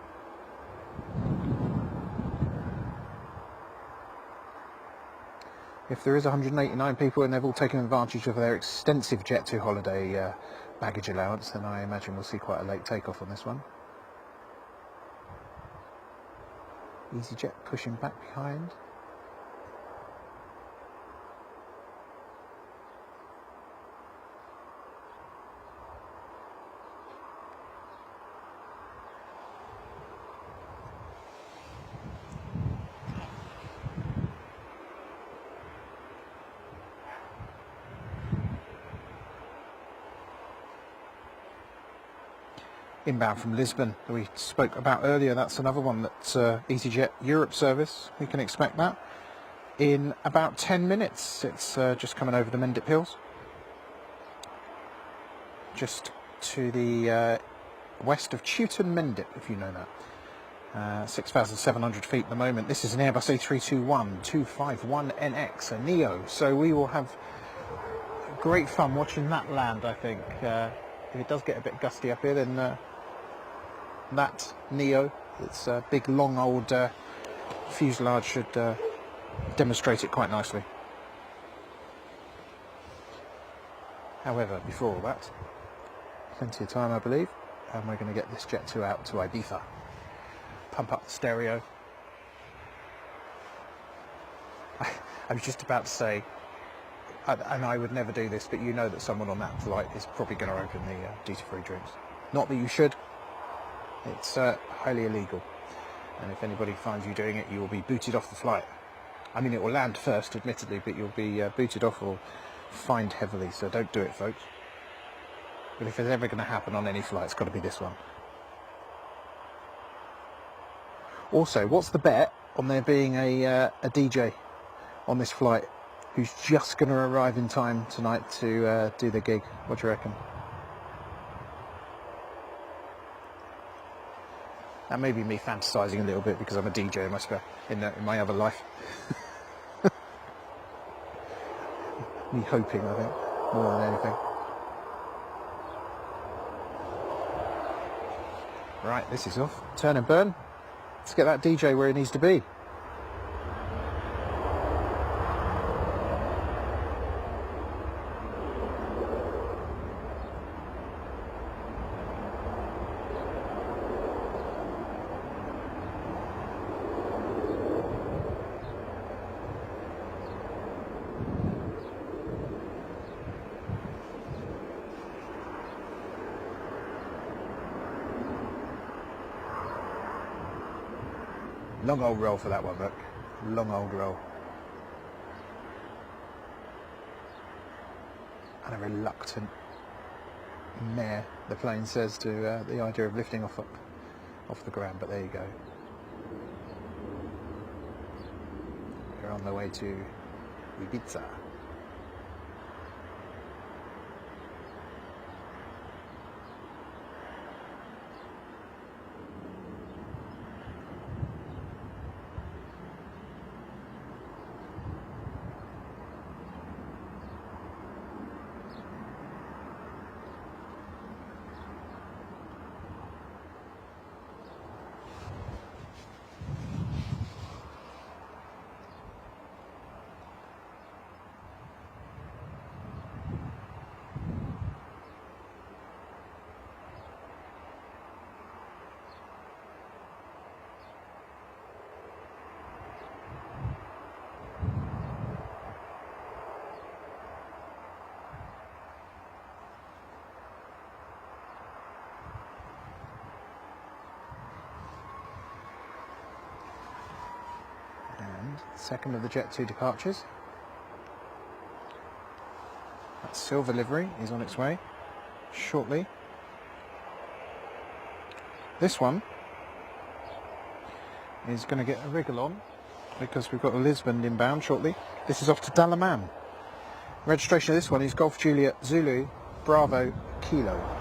[SPEAKER 1] If there is 189 people and they've all taken advantage of their extensive Jet2 holiday baggage allowance, then I imagine we'll see quite a late takeoff on this one. EasyJet pushing back behind. Inbound from Lisbon that we spoke about earlier, that's another one that's EasyJet Europe service. We can expect that in about 10 minutes. It's just coming over the Mendip Hills, just to the west of Chewton Mendip, if you know that. 6,700 feet at the moment. This is an Airbus A321-251NX, a Neo, so we will have great fun watching that land, I think. If it does get a bit gusty up here, then that Neo, its big long old fuselage, should demonstrate it quite nicely. However, before all that, plenty of time I believe, and we're going to get this Jet2 out to Ibiza. Pump up the stereo. I was just about to say, and I would never do this, but you know that someone on that flight is probably going to open the duty-free drinks. Not that you should. It's highly illegal, and if anybody finds you doing it, you will be booted off the flight. I mean, it will land first, admittedly, but you'll be booted off or fined heavily, so don't do it, folks. But if it's ever going to happen on any flight, it's got to be this one. Also, what's the bet on there being a DJ on this flight who's just going to arrive in time tonight to do the gig? What do you reckon? That may be me fantasising a little bit because I'm a DJ in my other life. Me hoping, I think, more than anything. Right, this is off. Turn and burn. Let's get that DJ where he needs to be. Long old roll for that one, look. Long old roll. And a reluctant mare, the plane says, to the idea of lifting off the ground, but there you go. We're on the way to Ibiza. Second of the Jet2 departures. That silver livery is on its way shortly. This one is going to get a wriggle on because we've got a Lisbon inbound shortly. This is off to Dalaman. Registration of this one is Golf Juliet Zulu Bravo Kilo.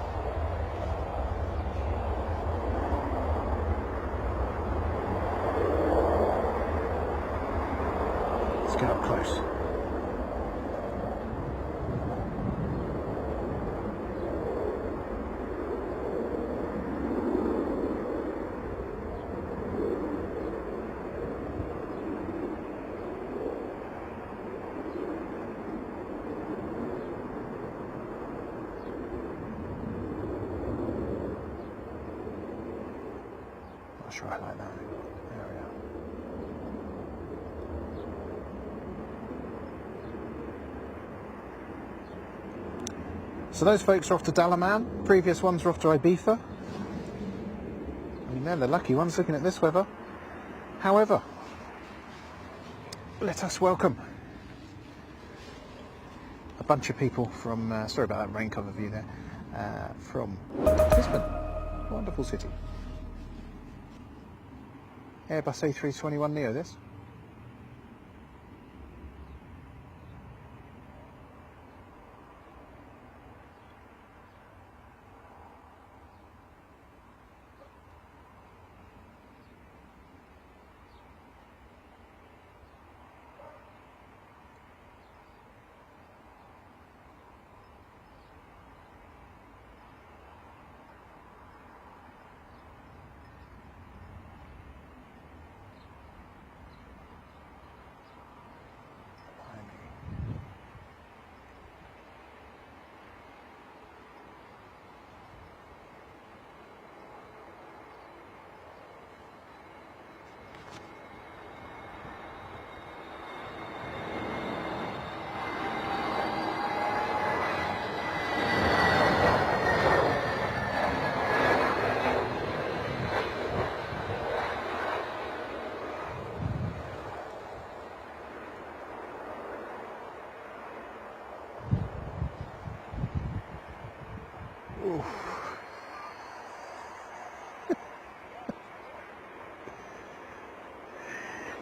[SPEAKER 1] get up close. Not sure I like that. There we are. So those folks are off to Dalaman. Previous ones were off to Ibiza. I mean, they're the lucky ones looking at this weather. However, let us welcome a bunch of people from, sorry about that rain cover view there, from Lisbon. Wonderful city. Airbus A321neo this.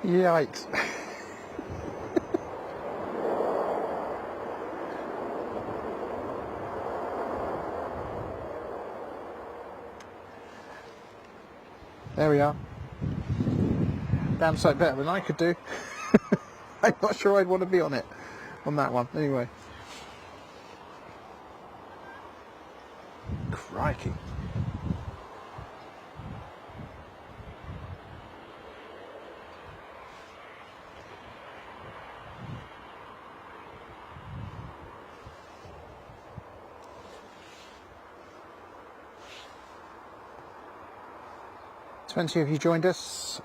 [SPEAKER 1] Yikes. There we are. Damn sight better than I could do. I'm not sure I'd want to be on it, on that one. Anyway. Crikey. Plenty of you joined us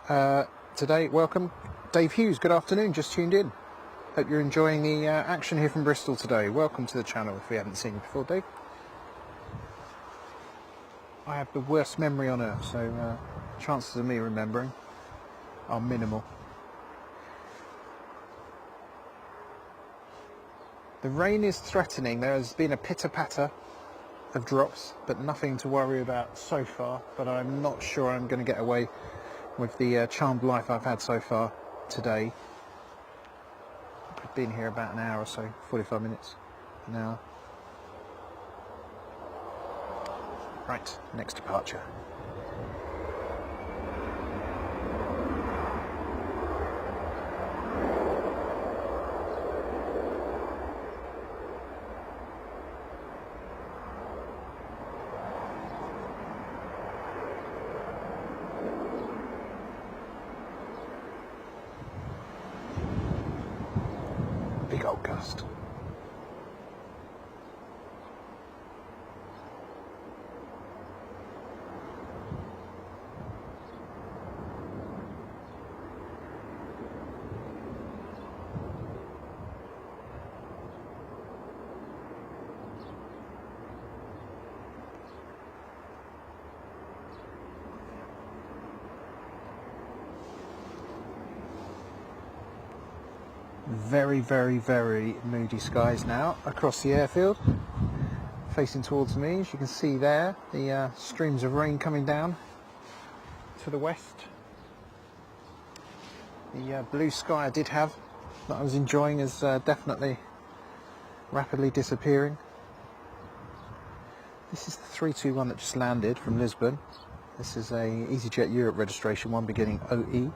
[SPEAKER 1] today. Welcome. Dave Hughes, good afternoon, just tuned in. Hope you're enjoying the action here from Bristol today. Welcome to the channel if we haven't seen you before, Dave. I have the worst memory on earth, so chances of me remembering are minimal. The rain is threatening. There has been a pitter-patter of drops, but nothing to worry about so far. But I'm not sure I'm going to get away with the charmed life I've had so far today. I've been here about an hour or so, 45 minutes, an hour. Right, next departure. Big old gust. Very, very, very moody skies now across the airfield, facing towards me. As you can see there, the streams of rain coming down to the west. The blue sky I did have, that I was enjoying, is definitely rapidly disappearing. This is the 321 that just landed from Lisbon. This is a EasyJet Europe registration one beginning OE.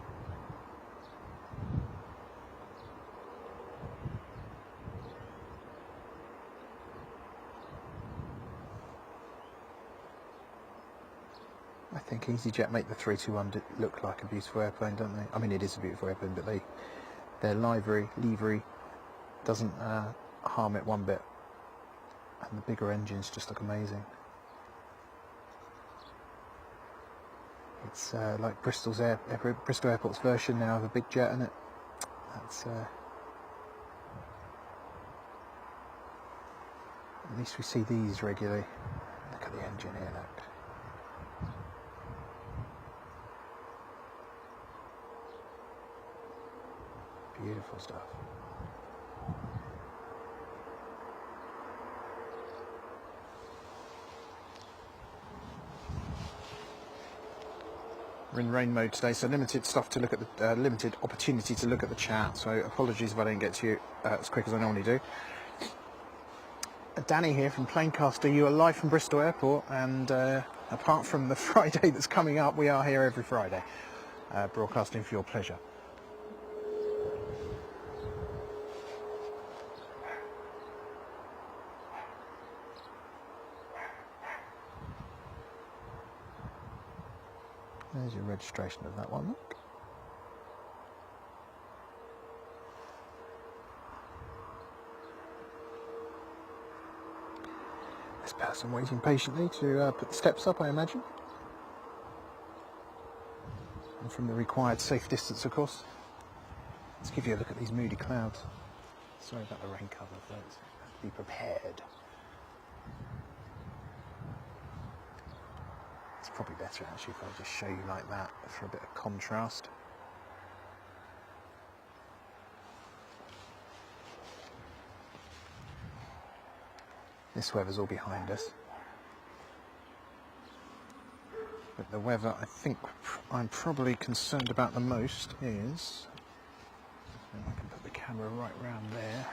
[SPEAKER 1] EasyJet make the 321 look like a beautiful airplane, don't they? I mean, it is a beautiful airplane, but their livery doesn't harm it one bit, and the bigger engines just look amazing. It's like Bristol Airport's version now of a big jet in it. That's at least we see these regularly. Look at the engine here, look. Beautiful stuff. We're in rain mode today, so limited stuff to look at the limited opportunity to look at the chat. So apologies if I don't get to you as quick as I normally do. Danny here from Planecaster. You are live from Bristol Airport, and apart from the Friday that's coming up, we are here every Friday, broadcasting for your pleasure. There's your registration of that one, look. This person waiting patiently to put the steps up, I imagine. And from the required safe distance, of course. Let's give you a look at these moody clouds. Sorry about the rain cover, folks. Have to be prepared. It's probably better actually if I just show you like that for a bit of contrast. This weather's all behind us. But the weather I think I'm probably concerned about the most is, and I can put the camera right round there,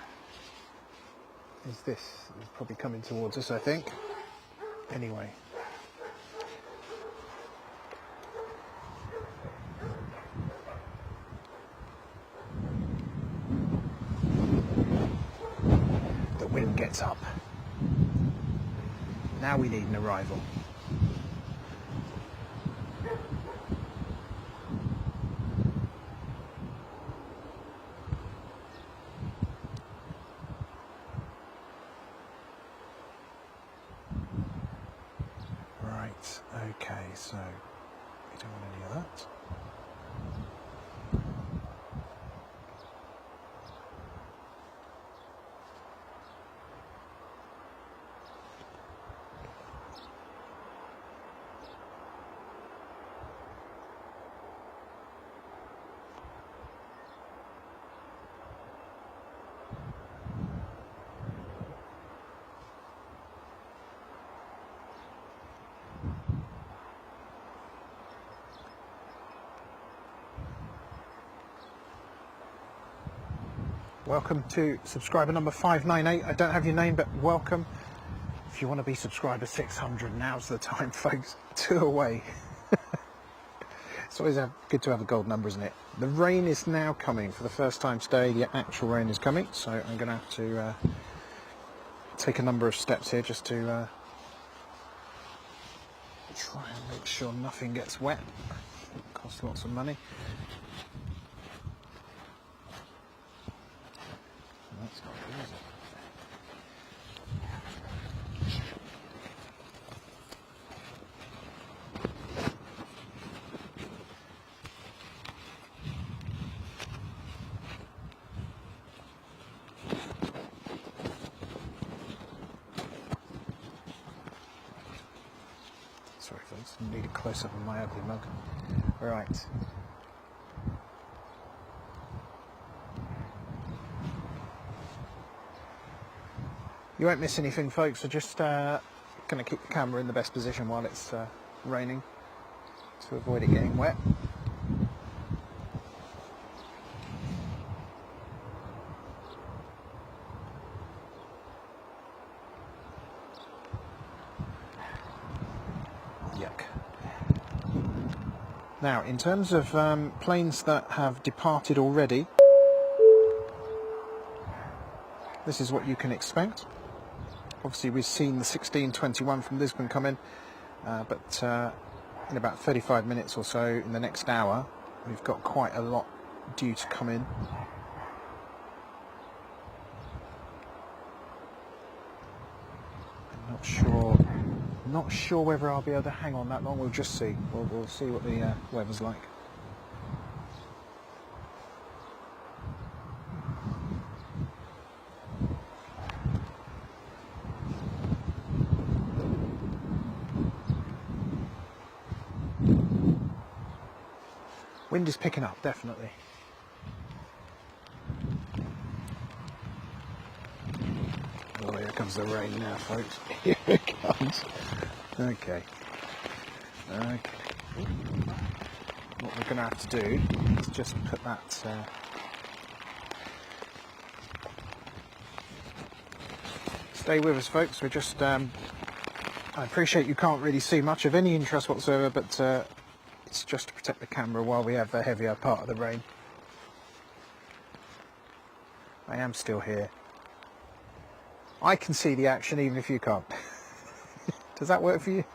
[SPEAKER 1] is this. It's probably coming towards us, I think. Anyway. The wind gets up. Now we need an arrival. Right, okay, so we don't want any of that. Welcome to subscriber number 598. I don't have your name, but welcome. If you want to be subscriber 600, now's the time, folks. 2 away. It's always good to have a gold number, isn't it? The rain is now coming for the first time today. The actual rain is coming, so I'm going to have to take a number of steps here just to try and make sure nothing gets wet. It costs lots of money. That's not good, is it? Sorry folks, I need a close-up of my ugly mug. Right. You won't miss anything, folks. We're just going to keep the camera in the best position while it's raining to avoid it getting wet. Yuck. Now, in terms of planes that have departed already, this is what you can expect. Obviously we've seen the 1621 from Lisbon come in, but in about 35 minutes or so, in the next hour, we've got quite a lot due to come in. I'm not sure whether I'll be able to hang on that long. We'll just see. We'll see what the weather's like. Wind is picking up, definitely. Oh, here comes the rain now, folks. Here it comes. Okay. What we're going to have to do is just put that... Stay with us, folks. We're just... I appreciate you can't really see much of any interest whatsoever, but it's just to protect the camera while we have the heavier part of the rain. I am still here. I can see the action even if you can't. Does that work for you?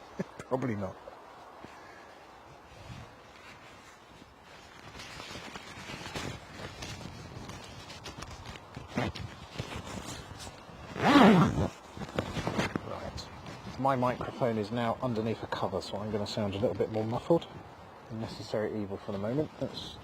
[SPEAKER 1] Probably not. Right. My microphone is now underneath a cover, so I'm going to sound a little bit more muffled. A necessary evil for the moment. Let's...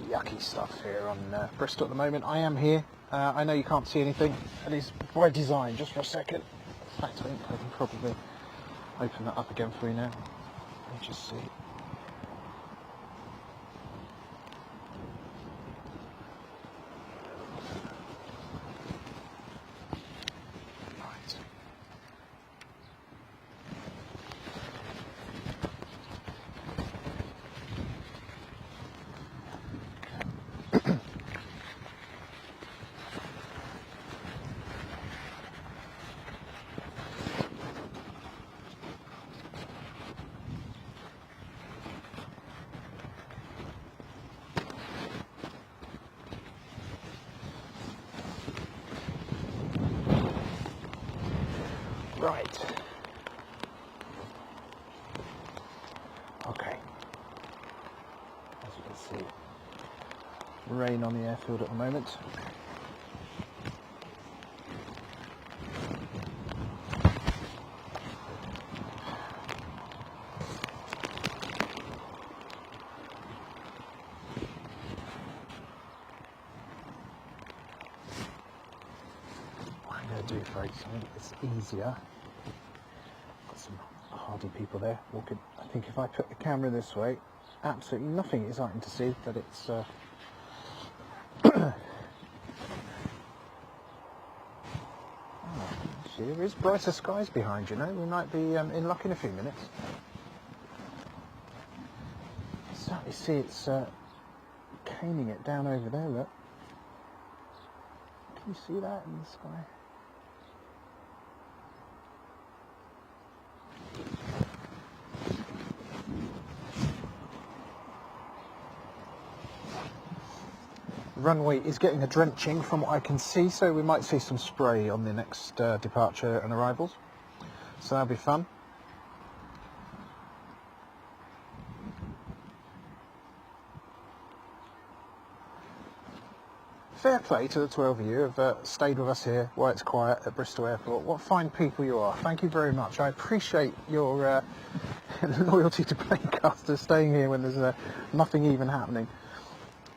[SPEAKER 1] Yucky stuff here on Bristol at the moment. I am here. I know you can't see anything. That is by design. Just for a second. In fact, I think I can probably open that up again for you now. Let me just see. Right. Okay. As you can see, rain on the airfield at the moment. What I'm going to do, folks, I think it's easier. Got some hardy people there walking. I think if I put the camera this way, absolutely nothing is starting to see, but it's actually, there is brighter skies behind you. Know we might be in luck in a few minutes. Certainly see it's caning it down over there. Look, can you see that in the sky? Runway is getting a drenching from what I can see, so we might see some spray on the next departure and arrivals, so that'll be fun. Fair play to the 12 of you who have stayed with us here while it's quiet at Bristol Airport. What fine people you are. Thank you very much. I appreciate your loyalty to Planecasters, staying here when there's nothing even happening.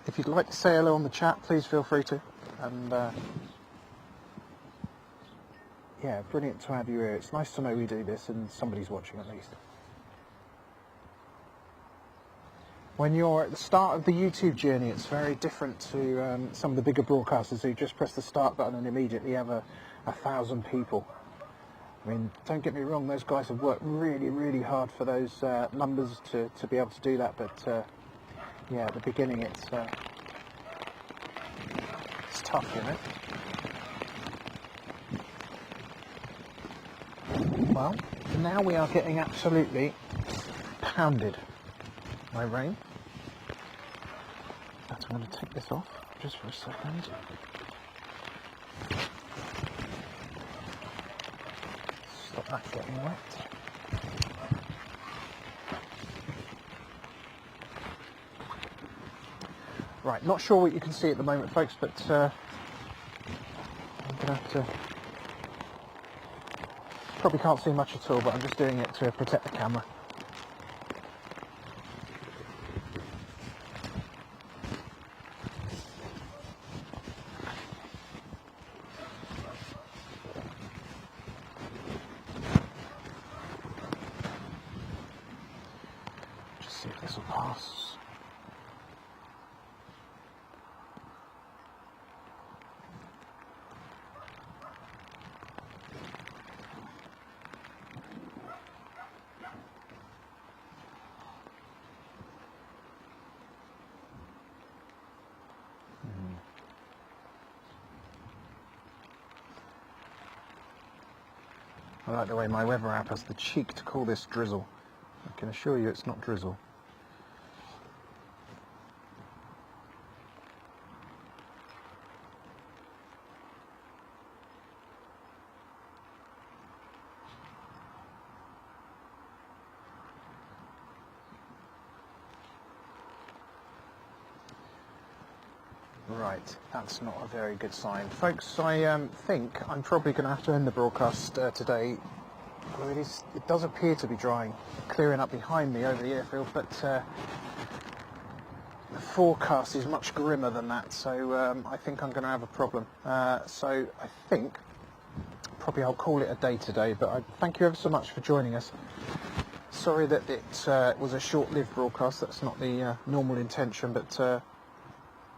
[SPEAKER 1] If you'd like to say hello on the chat, please feel free to. And yeah, brilliant to have you here. It's nice to know we do this and somebody's watching at least. When you're at the start of the YouTube journey, it's very different to some of the bigger broadcasters who just press the start button and immediately have 1,000 people. I mean, don't get me wrong, those guys have worked really, really hard for those numbers to be able to do that, but yeah, at the beginning it's tough, you know. Well, now we are getting absolutely pounded by rain. But I'm going to take this off just for a second. Stop that getting wet. Right, not sure what you can see at the moment, folks, but I'm going to have to... Probably can't see much at all, but I'm just doing it to protect the camera. Just see if this will pass. I like the way my weather app has the cheek to call this drizzle. I can assure you it's not drizzle. Right, that's not a very good sign. Folks, I think I'm probably going to have to end the broadcast today. Well, it does appear to be drying, clearing up behind me over the airfield, but the forecast is much grimmer than that, so I think I'm going to have a problem. So I think probably I'll call it a day today, but I thank you ever so much for joining us. Sorry that it was a short-lived broadcast, that's not the normal intention, but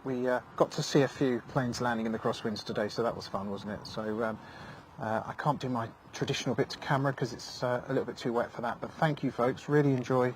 [SPEAKER 1] we got to see a few planes landing in the Crosswinds today, so that was fun, wasn't it? So I can't do my traditional bit to camera because it's a little bit too wet for that, but thank you folks, really enjoy